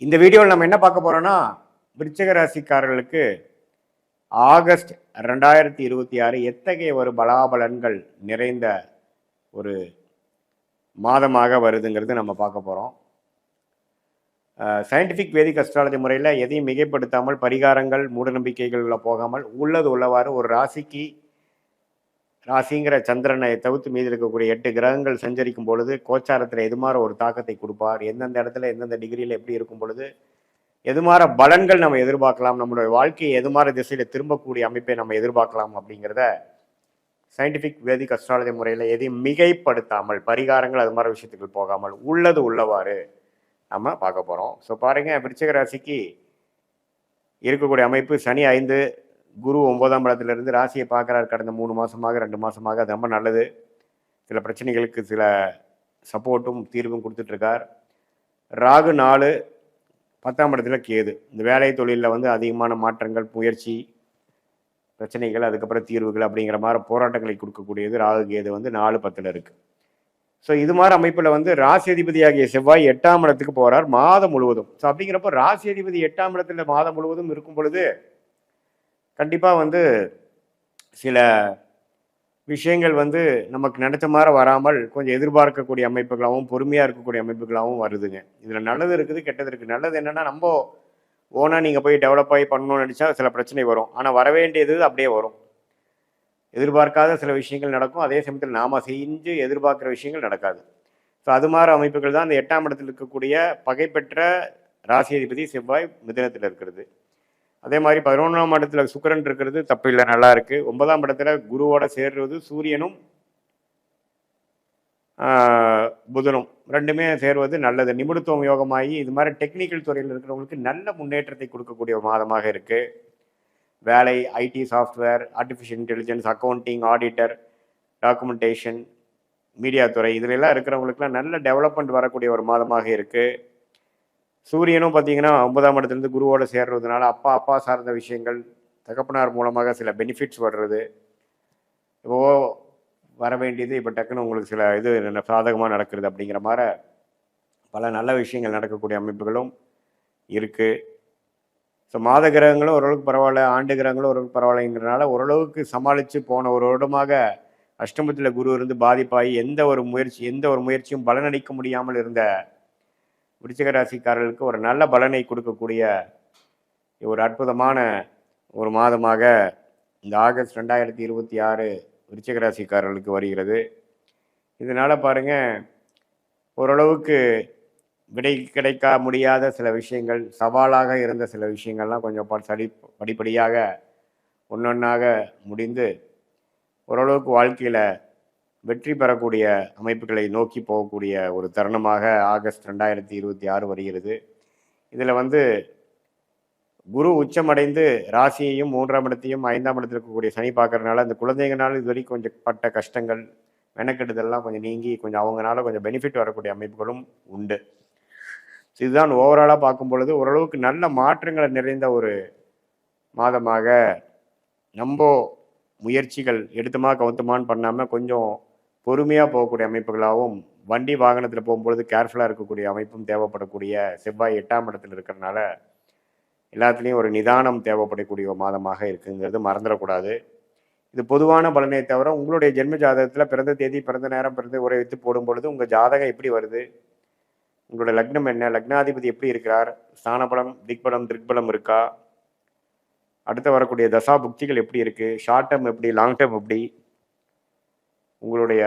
இந்த வீடியோவில் நம்ம என்ன பார்க்க போறோம்னா, விருச்சிக ராசிக்காரர்களுக்கு ஆகஸ்ட் 2026 எத்தகைய ஒரு பலாபலன்கள் நிறைந்த ஒரு மாதமாக வருதுங்கிறது நம்ம பார்க்க போகிறோம். சயின்டிஃபிக் வேதிக் அஸ்ட்ராலஜி முறையில் எதையும் மிகைப்படுத்தாமல், பரிகாரங்கள் மூடநம்பிக்கைகளில் போகாமல், உள்ளது உள்ளவாறு ஒரு ராசிங்கிற சந்திரனை தவிர்த்து மீதி இருக்கக்கூடிய 8 கிரகங்கள் சஞ்சரிக்கும் பொழுது கோச்சாரத்தில் எதுமாற ஒரு தாக்கத்தை கொடுப்பார், எந்தெந்த இடத்துல எந்தெந்த டிகிரியில் எப்படி இருக்கும் பொழுது எதுமாற பலன்கள் நம்ம எதிர்பார்க்கலாம், நம்மளுடைய வாழ்க்கையை எதுமாற திசையில் திரும்பக்கூடிய அமைப்பை நம்ம எதிர்பார்க்கலாம் அப்படிங்கிறத சயின்டிஃபிக் வேதிக் அஸ்ட்ராலஜி முறையில் எதையும் மிகைப்படுத்தாமல், பரிகாரங்கள் அது மாதிரி விஷயத்துக்கு போகாமல் உள்ளது உள்ளவாறு நம்ம பார்க்க போகிறோம். ஸோ பாருங்கள், விருச்சிக ராசிக்கு இருக்கக்கூடிய அமைப்பு சனி 5, குரு 9ஆம் இடத்துலேருந்து ராசியை பார்க்குறாரு. கடந்த 3 மாதமாக 2 மாதமாக அது ரொம்ப நல்லது. சில பிரச்சனைகளுக்கு சில சப்போர்ட்டும் தீர்வும் கொடுத்துட்ருக்கார். ராகு 4, 10ஆம் இடத்துல கேது. இந்த வேலை தொழிலில் வந்து அதிகமான மாற்றங்கள், முயற்சி, பிரச்சனைகள், அதுக்கப்புறம் தீர்வுகள் அப்படிங்கிற மாதிரி போராட்டங்களை கொடுக்கக்கூடியது ராகு கேது வந்து 4, 10ல் இருக்குது. ஸோ இது மாதிரி அமைப்பில் வந்து ராசி அதிபதியாகிய செவ்வாய் 8ஆம் இடத்துக்கு போகிறார் மாதம் முழுவதும். ஸோ அப்படிங்கிறப்போ ராசி அதிபதி 8ஆம் இடத்துல மாதம் முழுவதும் இருக்கும் பொழுது கண்டிப்பாக வந்து சில விஷயங்கள் வந்து நமக்கு நினச்ச மாதிரி வராமல் கொஞ்சம் எதிர்பார்க்கக்கூடிய அமைப்புகளாகவும் பொறுமையாக இருக்கக்கூடிய அமைப்புகளாகவும் வருதுங்க. இதில் நல்லது இருக்குது, கெட்டது இருக்குது. நல்லது என்னென்னா, நம்ம ஓனாக நீங்கள் போய் டெவலப் ஆகி பண்ணணும்னு நினச்சா சில பிரச்சனை வரும். ஆனால் வர வேண்டியது அப்படியே வரும். எதிர்பார்க்காத சில விஷயங்கள் நடக்கும், அதே சமயத்தில் நாம் செஞ்சு எதிர்பார்க்குற விஷயங்கள் நடக்காது. ஸோ அது மாதிரி அமைப்புகள் தான் அந்த 8ஆம் இடத்தில் இருக்கக்கூடிய பகைப்பெற்ற ராசி அதிபதி செவ்வாய் மிதுனத்தில் இருக்கிறது. அதே மாதிரி 11ஆம் இடத்துல சுக்கிரன் இருக்கிறது தப்பு இல்லை, நல்லா இருக்குது. 9ஆம் இடத்துல குருவோட சேர்றது சூரியனும் புதனும் ரெண்டுமே சேர்வது நல்லது. நிபுணத்துவம் யோகமாகி இது மாதிரி டெக்னிக்கல் துறையில் இருக்கிறவங்களுக்கு நல்ல முன்னேற்றத்தை கொடுக்கக்கூடிய ஒரு மாதமாக இருக்குது. வேலை, IT, software, artificial intelligence, accounting, auditor, documentation, media துறை இதிலெல்லாம் இருக்கிறவங்களுக்குலாம் நல்ல டெவலப்மெண்ட் வரக்கூடிய ஒரு மாதமாக இருக்குது. சூரியனும் பார்த்தீங்கன்னா 9ஆம் இடத்துலேருந்து குருவோடு சேர்றதுனால அப்பா சார்ந்த விஷயங்கள், தகப்பனார் மூலமாக சில பெனிஃபிட்ஸ் வர்றது, இப்போ வர வேண்டியது இப்போ டக்குன்னு உங்களுக்கு சில இது சாதகமாக நடக்கிறது அப்படிங்கிற மாதிரி பல நல்ல விஷயங்கள் நடக்கக்கூடிய அமைப்புகளும் இருக்குது. ஸோ மாத கிரகங்களும் ஓரளவுக்கு பரவாயில்ல, ஆண்டு கிரகங்களும் ஓரளவுக்கு பரவாயில்லைங்கிறனால ஓரளவுக்கு சமாளித்து போன ஒரு வருடமாக அஷ்டமத்தில் குரு இருந்து பாதிப்பாகி எந்த ஒரு முயற்சியும் பலனளிக்க முடியாமல் இருந்த விருச்சிக ராசிக்காரர்களுக்கு ஒரு நல்ல பலனை கொடுக்கக்கூடிய ஒரு அற்புதமான ஒரு மாதமாக இந்த ஆகஸ்ட் 2026 விருச்சிக ராசிக்காரர்களுக்கு வருகிறது. இதனால் பாருங்கள், ஓரளவுக்கு விடை கிடைக்க முடியாத சில விஷயங்கள், சவாலாக இருந்த சில விஷயங்கள்லாம் கொஞ்சம் படிப்படியாக ஒன்றொன்றாக முடிந்து ஓரளவுக்கு வாழ்க்கையில் வெற்றி பெறக்கூடிய அமைப்புகளை நோக்கி போகக்கூடிய ஒரு தருணமாக ஆகஸ்ட் 2026 வருகிறது. இதில் வந்து குரு உச்சமடைந்து ராசியையும் 3ஆம் இடத்தையும் 5ஆம் இடத்தில் இருக்கக்கூடிய சனி பார்க்கறதுனால அந்த குழந்தைங்கனால இது வரைக்கும் கொஞ்சம் பட்ட கஷ்டங்கள், மெனக்கெடுதல்லாம் கொஞ்சம் நீங்கி கொஞ்சம் அவங்களால கொஞ்சம் பெனிஃபிட் வரக்கூடிய அமைப்புகளும் உண்டு. இதுதான் ஓவராலாக பார்க்கும் பொழுது ஓரளவுக்கு நல்ல மாற்றங்களை நிறைந்த ஒரு மாதமாக, நம்ம முயற்சிகள் எடுத்துமா கவுத்துமான்னு பண்ணாமல் கொஞ்சம் பொறுமையாக போகக்கூடிய அமைப்புகளாகவும், வண்டி வாகனத்தில் போகும்பொழுது கேர்ஃபுல்லாக இருக்கக்கூடிய அமைப்பும் தேவைப்படக்கூடிய செவ்வாய் 8ஆம் இடத்தில் இருக்கிறதுனால எல்லாத்துலேயும் ஒரு நிதானம் தேவைப்படக்கூடிய ஒரு மாதமாக இருக்குங்கிறது மறந்துடக்கூடாது. இது பொதுவான பலனை தவிர உங்களுடைய ஜென்ம ஜாதகத்தில் பிறந்த தேதி, பிறந்த நேரம், பிறந்த உரை வைத்து போடும் பொழுது உங்கள் ஜாதகம் எப்படி வருது, உங்களோட லக்னம் என்ன, லக்னாதிபதி எப்படி இருக்கிறார், ஸ்தானபலம், திக்பலம், திருக்பலம் இருக்கா, அடுத்து வரக்கூடிய தசா புக்திகள் எப்படி இருக்குது, ஷார்ட் டேர்ம் எப்படி, லாங் டேர்ம் எப்படி, உங்களுடைய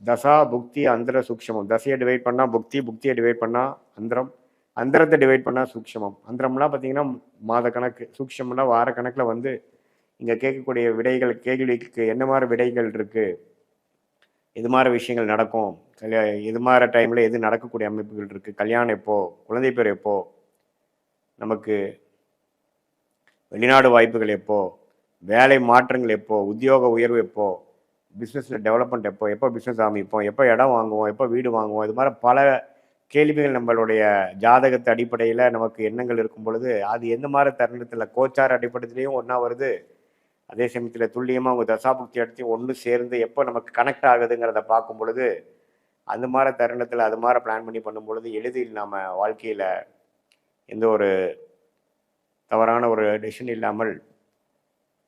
தசா புக்தி அந்தர சூக்ஷமம், தசையை டிவைட் பண்ணால் புக்தி, புக்தியை டிவைட் பண்ணால் அந்தரம், அந்தரத்தை டிவைட் பண்ணால் சூக்ஷமம், அந்தரம்லாம் பார்த்தீங்கன்னா மாத கணக்கு, சூக்ஷம்னா வார கணக்கில் வந்து இங்கே கேட்கக்கூடிய விடைகள், கேள்விக்கு என்ன மாதிரி விடைகள் இருக்குது, இது மாதிரி விஷயங்கள் நடக்கும், இது மாதிரி டைமில் எது நடக்கக்கூடிய அமைப்புகள் இருக்குது, கல்யாணம் எப்போ, குழந்தை பேர் எப்போ, நமக்கு வெளிநாடு வாய்ப்புகள் எப்போ, வேலை மாற்றங்கள் எப்போ, உத்தியோக உயர்வு எப்போ, பிஸ்னஸில் டெவலப்மெண்ட் எப்போ பிஸ்னஸ் ஆரம்பிப்போம், எப்போ இடம் வாங்குவோம், எப்போ வீடு வாங்குவோம், இது மாதிரி பல கேள்விகள் நம்மளுடைய ஜாதகத்து அடிப்படையில் நமக்கு எண்ணங்கள் இருக்கும் பொழுது அது எந்த மாதிரி தருணத்தில் கோச்சார அடிப்படையிலையும் ஒன்றா வருது, அதே சமயத்தில் துல்லியமாக உங்கள் தசாபுக்தி எடுத்து ஒன்று சேர்ந்து எப்போ நமக்கு கனெக்ட் ஆகுதுங்கிறத பார்க்கும் பொழுது அந்த மாதிரி தருணத்தில் அது மாதிரி பிளான் பண்ணி பண்ணும் பொழுது எளிதில் நம்ம வாழ்க்கையில் எந்த ஒரு தவறான ஒரு டெசிஷன் இல்லாமல்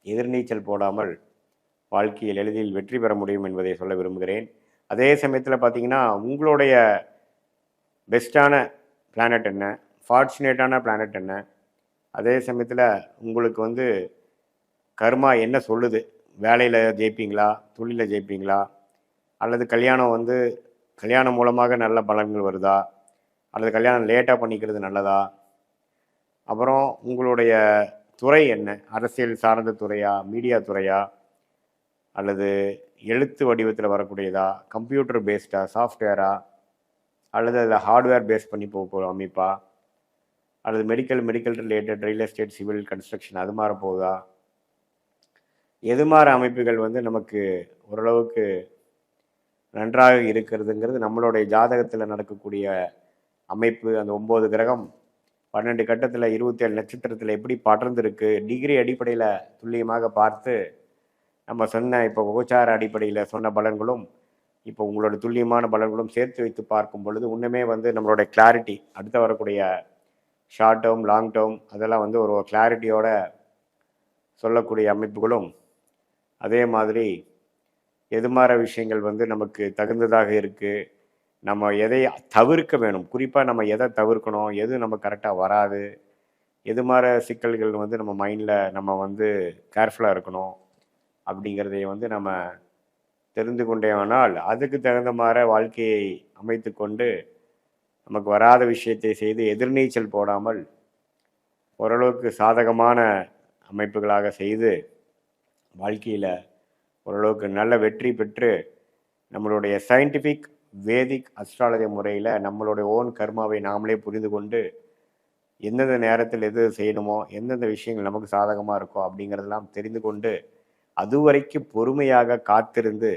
எதிர்நீச்சல் போடாமல் வாழ்க்கையில் எளிதில் வெற்றி பெற முடியும் என்பதை சொல்ல விரும்புகிறேன். அதே சமயத்தில் பார்த்தீங்கன்னா, உங்களுடைய பெஸ்ட்டான பிளானட் என்ன, ஃபார்ச்சுனேட்டான பிளானட் என்ன, அதே சமயத்தில் உங்களுக்கு வந்து கர்மா என்ன சொல்லுது, வேலையில் ஜெயிப்பீங்களா, தொழிலில் ஜெயிப்பீங்களா, அல்லது கல்யாணம் மூலமாக நல்ல பலன்கள் வருதா, அல்லது கல்யாணம் லேட்டாக பண்ணிக்கிறது நல்லதா, அப்புறம் உங்களுடைய துறை என்ன, அரசியல் சார்ந்த துறையா, மீடியா துறையா, அல்லது எழுத்து வடிவத்தில் வரக்கூடியதா, கம்ப்யூட்டர் பேஸ்டா, சாஃப்ட்வேரா, அல்லது அதில் ஹார்ட்வேர் பேஸ் பண்ணி போகிற அமைப்பா, அல்லது medical related real estate civil construction அது மாதிரி போகுதா, எது மாதிரி அமைப்புகள் வந்து நமக்கு ஓரளவுக்கு நன்றாக இருக்கிறதுங்கிறது நம்மளுடைய ஜாதகத்தில் நடக்கக்கூடிய அமைப்பு. அந்த 9 கிரகம் 12 கட்டத்தில் 27 நட்சத்திரத்தில் எப்படி படர்ந்துருக்கு டிகிரி அடிப்படையில் துல்லியமாக பார்த்து நம்ம சொன்ன இப்போ கோச்சார அடிப்படையில் சொன்ன பலன்களும் இப்போ உங்களோட துல்லியமான பலன்களும் சேர்த்து வைத்து பார்க்கும் பொழுது இன்னுமே வந்து நம்மளுடைய கிளாரிட்டி அடுத்து வரக்கூடிய ஷார்ட் டேர்ம் லாங் டேர்ம் அதெல்லாம் வந்து ஒரு கிளாரிட்டியோட சொல்லக்கூடிய அமைப்புகளும், அதே மாதிரி எது மாதிரி விஷயங்கள் வந்து நமக்கு தகுந்ததாக இருக்குது, நம்ம எதை தவிர்க்க வேணும், குறிப்பாக நம்ம எதை தவிர்க்கணும், எது நம்ம கரெக்டாக வராது, எது மாதிரி சிக்கல்கள் வந்து நம்ம மைண்டில் நம்ம வந்து கேர்ஃபுல்லாக இருக்கணும் அப்படிங்கிறதை வந்து நம்ம தெரிந்து கொண்டேனால் அதுக்கு தகுந்த மாதிரி வாழ்க்கையை அமைத்து கொண்டு நமக்கு வராத விஷயத்தை செய்து எதிர்நீச்சல் போடாமல் ஓரளவுக்கு சாதகமான அமைப்புகளாக செய்து வாழ்க்கையில் ஓரளவுக்கு நல்ல வெற்றி பெற்று நம்மளுடைய சயின்டிஃபிக் வேதிக் அஸ்ட்ராலஜி முறையில் நம்மளுடைய ஓன் கர்மாவை நாமளே புரிந்து கொண்டு எந்தெந்த நேரத்தில் எது செய்யணுமோ, எந்தெந்த விஷயங்கள் நமக்கு சாதகமாக இருக்கோ அப்படிங்கிறதெல்லாம் தெரிந்து கொண்டு அது வரைக்கும் பொறுமையாக காத்திருந்து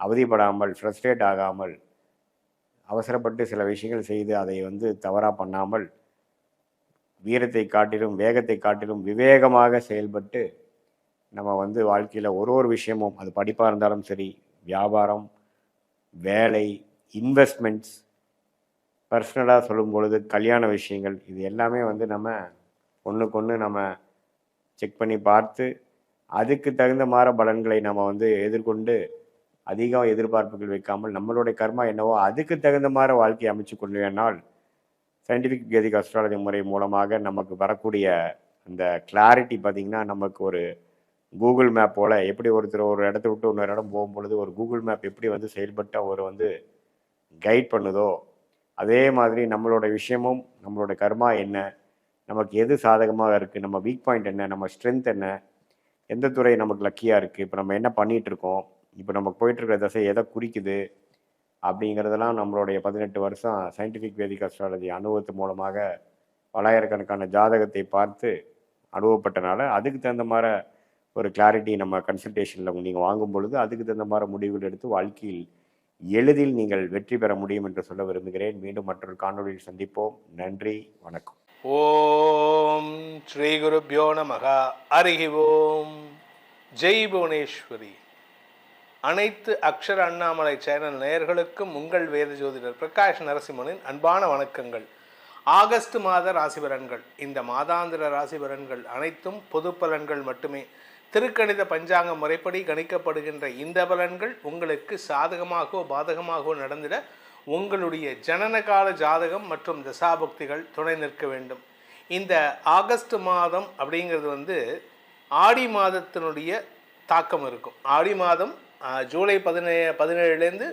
அவதிப்படாமல் ஃப்ரஸ்ட்ரேட் ஆகாமல் அவசரப்பட்டு சில விஷயங்கள் செய்து அதை வந்து தவறாக பண்ணாமல் வீரத்தை காட்டிலும் வேகத்தை காட்டிலும் விவேகமாக செயல்பட்டு நம்ம வந்து வாழ்க்கையில் ஒரு விஷயமும் அது படிப்பாக இருந்தாலும் சரி, வியாபாரம், வேலை, இன்வெஸ்ட்மெண்ட்ஸ், பர்சனலாக சொல்லும் பொழுது கல்யாண விஷயங்கள், இது எல்லாமே வந்து நம்ம ஒன்றுக்கு நம்ம செக் பண்ணி பார்த்து அதுக்கு தகுந்த மாதிரி பலன்களை நம்ம வந்து எதிர்கொண்டு அதிகம் எதிர்பார்ப்புகள் வைக்காமல் நம்மளுடைய கர்மா என்னவோ அதுக்கு தகுந்த மாதிரி வாழ்க்கையை அமைச்சு கொண்டு வேணால் சயின்டிஃபிக் வேதிக் அஸ்ட்ராலஜி முறை மூலமாக நமக்கு வரக்கூடிய அந்த கிளாரிட்டி பார்த்திங்கன்னா நமக்கு ஒரு கூகுள் மேப் போல் எப்படி ஒருத்தர் ஒரு இடத்த விட்டு இன்னொரு இடம் போகும்பொழுது ஒரு கூகுள் மேப் எப்படி வந்து செயல்பட்டு அவர் வந்து கைட் பண்ணுதோ அதே மாதிரி நம்மளோட விஷயமும் நம்மளோட கர்மா என்ன, நமக்கு எது சாதகமாக இருக்குது, நம்ம வீக் பாயிண்ட் என்ன, நம்ம ஸ்ட்ரென்த் என்ன, எந்த துறை நமக்கு லக்கியாக இருக்குது, இப்போ நம்ம என்ன பண்ணிகிட்ருக்கோம், இப்போ நம்ம போயிட்டுருக்கிற தசை எதை குறிக்குது அப்படிங்கிறதெல்லாம் நம்மளுடைய 18 வருஷம் சயின்டிஃபிக் வேதிக் அஸ்ட்ராலஜி அனுபவத்து மூலமாக பலாயிரக்கணக்கான ஜாதகத்தை பார்த்து அனுபவப்பட்டனால அதுக்கு தகுந்த மாதிரி ஒரு கிளாரிட்டி நம்ம கன்சல்டேஷனில் நீங்கள் வாங்கும் பொழுது அதுக்கு தகுந்த மாதிரி முடிவுகள் எடுத்து வாழ்க்கையில் எளிதில் நீங்கள் வெற்றி பெற முடியும் என்று சொல்ல விரும்புகிறேன். மீண்டும் மற்றொரு காணொலியில் சந்திப்போம். நன்றி, வணக்கம். ஓம் ஸ்ரீ குருப்யோ நமக. ஹரி ஓம். ஜெய் புவனேஸ்வரி. அனைத்து அக்ஷர அண்ணாமலை சேனல் நேயர்களுக்கும் உங்கள் வேத ஜோதிடர் பிரகாஷ் நரசிம்மனின் அன்பான வணக்கங்கள். ஆகஸ்ட் மாத ராசி பலன்கள். இந்த மாதாந்திர ராசி பலன்கள் அனைத்தும் பொது பலன்கள் மட்டுமே. திருக்கணித பஞ்சாங்க முறைப்படி கணிக்கப்படுகின்ற இந்த பலன்கள் உங்களுக்கு சாதகமாகவோ பாதகமாகவோ நடந்திட உங்களுடைய ஜனனகால ஜாதகம் மற்றும் தசாபக்திகள் துணை நிற்க வேண்டும். இந்த ஆகஸ்ட் மாதம் அப்படிங்கிறது வந்து ஆடி மாதத்தினுடைய தாக்கம் இருக்கும். ஆடி மாதம் ஜூலை 17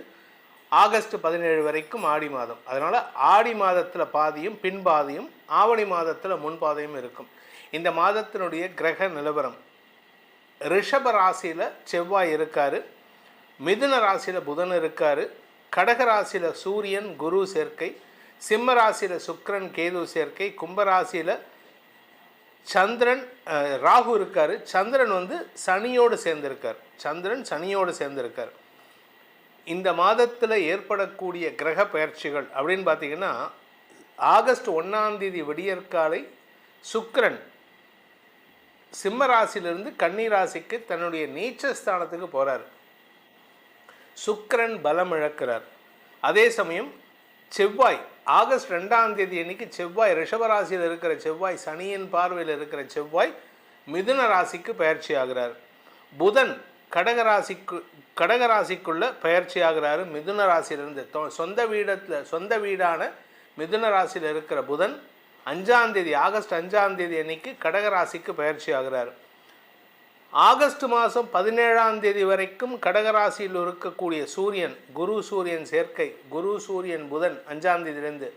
ஆகஸ்ட் 17 வரைக்கும் ஆடி மாதம். அதனால் ஆடி மாதத்தில் பாதியும் பின்பாதியும், ஆவணி மாதத்தில் முன்பாதையும் இருக்கும். இந்த மாதத்தினுடைய கிரக நிலவரம்: ரிஷப ராசியில் செவ்வாய் இருக்கார், மிதுன ராசியில் புதன் இருக்கார், கடக ராசியில் சூரியன் குரு சேர்க்கை, சிம்ம ராசியில் சுக்கிரன் கேது சேர்க்கை, கும்பராசியில் சந்திரன் ராகு இருக்கார். சந்திரன் வந்து சனியோடு சேர்ந்திருக்கார். இந்த மாதத்தில் ஏற்படக்கூடிய கிரக பயிற்சிகள் அப்படின்னு பார்த்திங்கன்னா, ஆகஸ்ட் 1 விடியற்காலை சுக்கிரன் சிம்ம ராசியிலிருந்து கன்னி ராசிக்கு தன்னுடைய நீச்சஸ்தானத்துக்கு போகிறார். சுக்கிரன் பலம் இழக்கிறார். அதே சமயம் செவ்வாய் ஆகஸ்ட் 2ஆம் தேதி அன்னைக்கு செவ்வாய் ரிஷபராசியில் இருக்கிற செவ்வாய், சனியின் பார்வையில் இருக்கிற செவ்வாய் மிதுன ராசிக்கு பயிற்சி ஆகிறார். புதன் கடகராசிக்குள்ள பயிற்சி ஆகிறாரு. மிதுன ராசியிலிருந்து சொந்த வீடான மிதுன ராசியில் இருக்கிற புதன் 5ஆம் தேதி ஆகஸ்ட் 5ஆம் தேதி அன்னைக்கு கடகராசிக்கு பயிற்சி ஆகிறார். ஆகஸ்ட் மாதம் 17ஆம் தேதி வரைக்கும் கடகராசியில் இருக்கக்கூடிய சூரியன், குரு சூரியன் சேர்க்கை, குரு சூரியன் புதன் 5ஆம் தேதியிலேருந்து,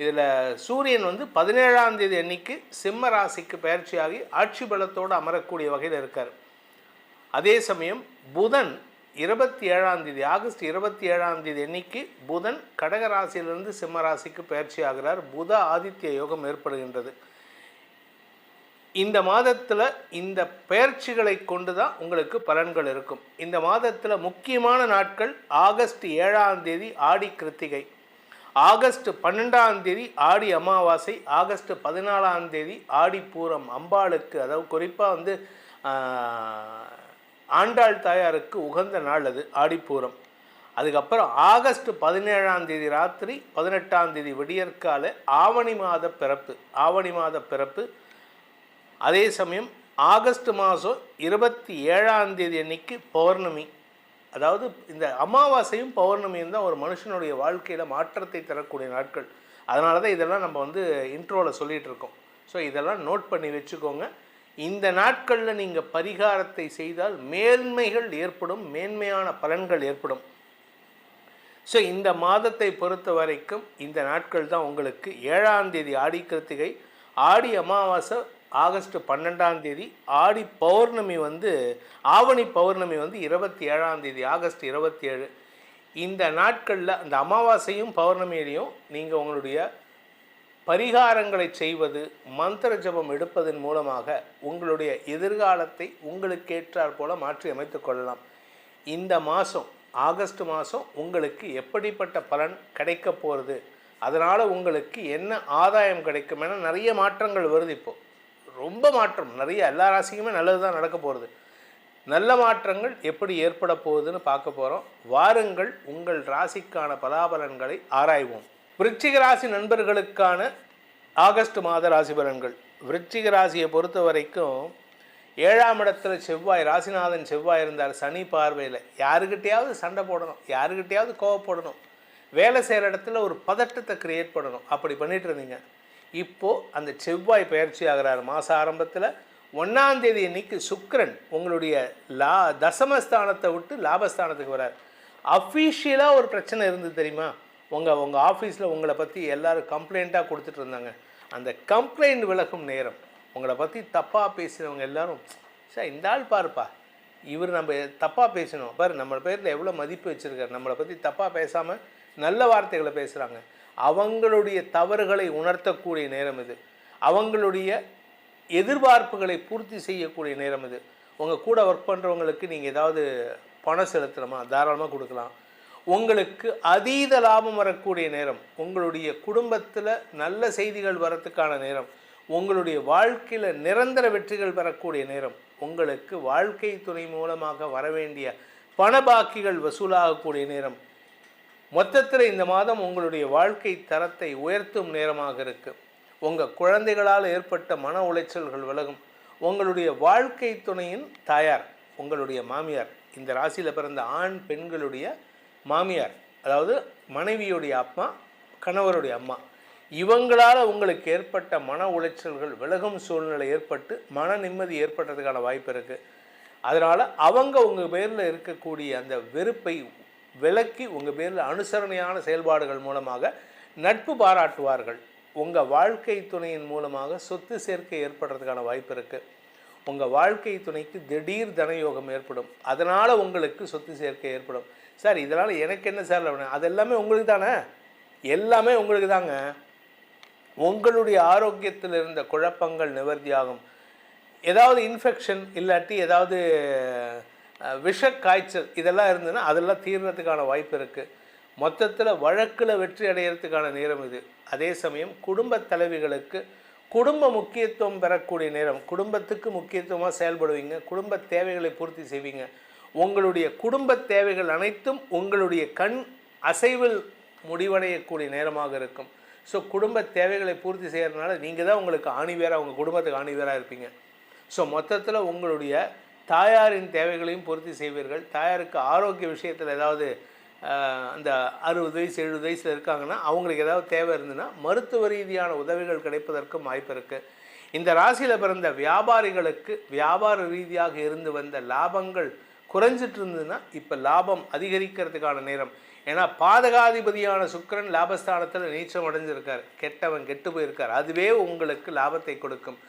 இதில் சூரியன் 17ஆம் தேதி அன்னைக்கு சிம்ம ராசிக்கு பயிற்சியாகி ஆட்சி பலத்தோடு அமரக்கூடிய வகையில் இருக்கார். அதே சமயம் புதன் 27ஆம் தேதி ஆகஸ்ட் 27ஆம் தேதி அன்னைக்கு புதன் கடகராசியிலிருந்து சிம்ம ராசிக்கு பயிற்சி ஆகிறார். புத ஆதித்ய யோகம் ஏற்படுகின்றது. இந்த மாதத்தில் இந்த பயிற்சிகளை கொண்டு தான் உங்களுக்கு பலன்கள் இருக்கும். இந்த மாதத்தில் முக்கியமான நாட்கள் ஆகஸ்ட் 7ஆம் தேதி ஆடி கிருத்திகை, ஆகஸ்ட் 12ஆம் தேதி ஆடி அமாவாசை, ஆகஸ்ட் 14ஆம் தேதி ஆடி பூரம். அம்பாளுக்கு, அதாவது குறிப்பாக ஆண்டாள் தாயாருக்கு உகந்த நாள் அது ஆடிப்பூரம். அதுக்கப்புறம் ஆகஸ்ட் 17ஆம் தேதி ராத்திரி 18ஆம் தேதி விடியற்கால ஆவணி மாத பிறப்பு. அதே சமயம் ஆகஸ்ட் மாதம் 27ஆம் தேதி அன்னைக்கு பௌர்ணமி. அதாவது இந்த அமாவாசையும் பௌர்ணமியும் தான் ஒரு மனுஷனுடைய வாழ்க்கையில் மாற்றத்தை தரக்கூடிய நாட்கள். அதனால தான் இதெல்லாம் நம்ம இன்ட்ரோவில் சொல்லிகிட்டு இருக்கோம். ஸோ இதெல்லாம் நோட் பண்ணி வச்சுக்கோங்க. இந்த நாட்களில் நீங்கள் பரிகாரத்தை செய்தால் மேன்மைகள் ஏற்படும், மேன்மையான பலன்கள் ஏற்படும். ஸோ இந்த மாதத்தை பொறுத்த வரைக்கும் இந்த நாட்கள் தான் உங்களுக்கு 7ஆம் தேதி ஆடி கிருத்திகை, ஆடி அமாவாசை ஆகஸ்ட் 12ஆம் தேதி, ஆடி பௌர்ணமி ஆவணி பௌர்ணமி 27ஆம் தேதி ஆகஸ்ட் 27. இந்த நாட்களில் அந்த அமாவாசையும் பௌர்ணமியிலையும் நீங்கள் உங்களுடைய பரிகாரங்களை செய்வது, மந்திர ஜபம் எடுப்பதன் மூலமாக உங்களுடைய எதிர்காலத்தை உங்களுக்கு ஏற்றாற் போல மாற்றி அமைத்து கொள்ளலாம். இந்த மாதம் ஆகஸ்ட் மாதம் உங்களுக்கு எப்படிப்பட்ட பலன் கிடைக்க போகிறது, அதனால் உங்களுக்கு என்ன ஆதாயம் கிடைக்கும் என நிறைய மாற்றங்கள் வருது. இப்போது ரொம்ப மாற்றம் நிறைய, எல்லா ராசிக்குமே நல்லது தான் நடக்க போகிறது. நல்ல மாற்றங்கள் எப்படி ஏற்பட போகுதுன்னு பார்க்க போகிறோம். வாருங்கள் உங்கள் ராசிக்கான பலாபலன்களை ஆராய்வோம். விருச்சிக ராசி நண்பர்களுக்கான ஆகஸ்ட் மாத ராசி பலன்கள். விருச்சிக ராசியை பொறுத்த வரைக்கும் 7ஆம் இடத்துல செவ்வாய், ராசிநாதன் செவ்வாய் இருந்தார் சனி பார்வையில். யாருக்கிட்டையாவது சண்டை போடணும், யாருக்கிட்டையாவது கோவப்படணும், வேலை செய்கிற இடத்துல ஒரு பதட்டத்தை கிரியேட் பண்ணணும், அப்படி பண்ணிட்டு இருந்தீங்க. இப்போது அந்த செவ்வாய் பயிற்சி ஆகிறார். மாத ஆரம்பத்தில் 1ஆம் தேதி அன்னைக்கு சுக்கிரன் உங்களுடைய தசமஸ்தானத்தை விட்டு லாபஸ்தானத்துக்கு வரார். அஃபீஷியலாக ஒரு பிரச்சனை இருந்தது தெரியுமா? உங்கள் ஆஃபீஸில் உங்களை பற்றி எல்லோரும் கம்ப்ளைண்ட்டாக கொடுத்துட்டு இருந்தாங்க. அந்த கம்ப்ளைண்ட் விலகும் நேரம். உங்களை பற்றி தப்பாக பேசினவங்க எல்லோரும், சார் இந்த ஆள் பாருப்பா, இவர் நம்ம தப்பாக பேசணும் பாரு, நம்ம பேரில் எவ்வளோ மதிப்பு வச்சுருக்காரு, நம்மளை பற்றி தப்பாக பேசாமல் நல்ல வார்த்தைகளை பேசுகிறாங்க. அவங்களுடைய தவறுகளை உணர்த்தக்கூடிய நேரம் இது. அவங்களுடைய எதிர்பார்ப்புகளை பூர்த்தி செய்யக்கூடிய நேரம் இது. உங்கள் கூட ஒர்க் பண்ணுறவங்களுக்கு நீங்கள் ஏதாவது பணம் செலுத்தணுமா, தாராளமாக கொடுக்கலாம். உங்களுக்கு அதீத லாபம் வரக்கூடிய நேரம். உங்களுடைய குடும்பத்தில் நல்ல செய்திகள் வரத்துக்கான நேரம். உங்களுடைய வாழ்க்கையில் நிரந்தர வெற்றிகள் பெறக்கூடிய நேரம். உங்களுக்கு வாழ்க்கை துணை மூலமாக வரவேண்டிய பணபாக்கிகள் வசூலாகக்கூடிய நேரம். மொத்தத்தில் இந்த மாதம் உங்களுடைய வாழ்க்கை தரத்தை உயர்த்தும் நேரமாக இருக்குது. உங்கள் குழந்தைகளால் ஏற்பட்ட மன உளைச்சல்கள் விலகும். உங்களுடைய வாழ்க்கை துணையின் தாயார், உங்களுடைய மாமியார், இந்த ராசியில் பிறந்த ஆண் பெண்களுடைய மாமியார், அதாவது மனைவியுடைய அப்பா, கணவருடைய அம்மா, இவங்களால் உங்களுக்கு ஏற்பட்ட மன உளைச்சல்கள் விலகும் சூழ்நிலை ஏற்பட்டு மன நிம்மதி ஏற்படுறதுக்கான வாய்ப்பு இருக்குது. அதனால் அவங்க உங்கள் பேரில் இருக்கக்கூடிய அந்த வெறுப்பை விலக்கி உங்கள் பேரில் அனுசரணையான செயல்பாடுகள் மூலமாக நட்பு பாராட்டுவார்கள். உங்கள் வாழ்க்கை துணையின் மூலமாக சொத்து சேர்க்கை ஏற்படுறதுக்கான வாய்ப்பு இருக்குது. உங்கள் வாழ்க்கை துணைக்கு திடீர் தனயோகம் ஏற்படும். அதனால் உங்களுக்கு சொத்து சேர்க்கை ஏற்படும். சார் இதனால் எனக்கு என்ன சார்? அது எல்லாமே உங்களுக்கு தானே, எல்லாமே உங்களுக்கு தாங்க. உங்களுடைய ஆரோக்கியத்தில் இருந்த குழப்பங்கள் நிவர்த்தியாகும். ஏதாவது இன்ஃபெக்ஷன் இல்லாட்டி ஏதாவது விஷ காய்ச்சல் இதெல்லாம் இருந்ததுன்னா அதெல்லாம் தீர்றதுக்கான வாய்ப்பு இருக்குது. மொத்தத்தில் வழக்கில் வெற்றி அடைகிறதுக்கான நேரம் இது. அதே சமயம் குடும்ப தலைவிகளுக்கு குடும்ப முக்கியத்துவம் பெறக்கூடிய நேரம். குடும்பத்துக்கு முக்கியத்துவமாக செயல்படுவீங்க. குடும்ப தேவைகளை பூர்த்தி செய்வீங்க. உங்களுடைய குடும்ப தேவைகள் அனைத்தும் உங்களுடைய கண் அசைவில் முடிவடையக்கூடிய நேரமாக இருக்கும். ஸோ குடும்ப தேவைகளை பூர்த்தி செய்கிறதுனால நீங்கள் தான் உங்களுக்கு ஆணிவேராக, உங்கள் குடும்பத்துக்கு ஆணிவேராக இருப்பீங்க. ஸோ மொத்தத்தில் உங்களுடைய தாயாரின் தேவைகளையும் பூர்த்தி செய்வீர்கள். தாயாருக்கு ஆரோக்கிய விஷயத்தில் ஏதாவது அந்த 60 வயசு 70 வயசில் இருக்காங்கன்னா அவங்களுக்கு ஏதாவது தேவை இருந்ததுன்னா மருத்துவ ரீதியான உதவிகள் கிடைப்பதற்கும் வாய்ப்பு இருக்குது. இந்த ராசியில் பிறந்த வியாபாரிகளுக்கு வியாபார ரீதியாக இருந்து வந்த லாபங்கள் குறைஞ்சிட்டு இருந்ததுன்னா இப்போ லாபம் அதிகரிக்கிறதுக்கான நேரம். ஏன்னா பாதகாதிபதியான சுக்கிரன் லாபஸ்தானத்தில் நீச்சம் அடைஞ்சிருக்கார், கெட்டவன் கெட்டு போயிருக்கார். அதுவே உங்களுக்கு லாபத்தை கொடுக்கும்.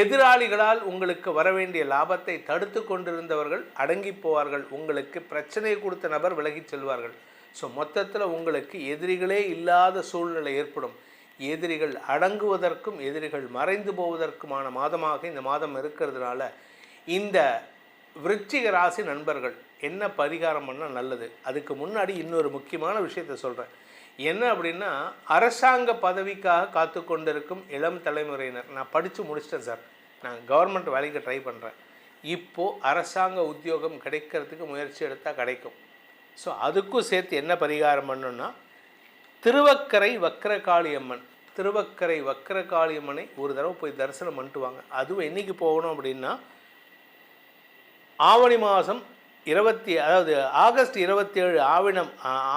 எதிராளிகளால் உங்களுக்கு வரவேண்டிய லாபத்தை தடுத்து கொண்டிருந்தவர்கள் அடங்கி போவார்கள். உங்களுக்கு பிரச்சனையை கொடுத்த நபர் விலகி செல்வார்கள். ஸோ மொத்தத்தில் உங்களுக்கு எதிரிகளே இல்லாத சூழ்நிலை ஏற்படும். எதிரிகள் அடங்குவதற்கும் எதிரிகள் மறைந்து போவதற்குமான மாதமாக இந்த மாதம் இருக்கிறதுனால இந்த விருச்சிக ராசி நண்பர்கள் என்ன பரிகாரம் பண்ணால் நல்லது. அதுக்கு முன்னாடி இன்னொரு முக்கியமான விஷயத்தை சொல்கிறேன். என்ன அப்படின்னா, அரசாங்க பதவிக்காக காத்து கொண்டிருக்கும் இளம் தலைமுறையினர், நான் படித்து முடிச்சிட்டேன் சார், நான் கவர்மெண்ட் வேலைக்கு ட்ரை பண்ணுறேன், இப்போது அரசாங்க உத்தியோகம் கிடைக்கிறதுக்கு முயற்சி எடுத்தால் கிடைக்கும். ஸோ அதுக்கும் சேர்த்து என்ன பரிகாரம் பண்ணணுன்னா, திருவக்கரை வக்கரகாளியம்மன், திருவக்கரை வக்கரகாளியம்மனை ஒரு தடவை போய் தரிசனம் பண்ணிட்டு வாங்க. அதுவும் என்றைக்கு போகணும் அப்படின்னா, ஆவணி மாதம் ஆகஸ்ட் 27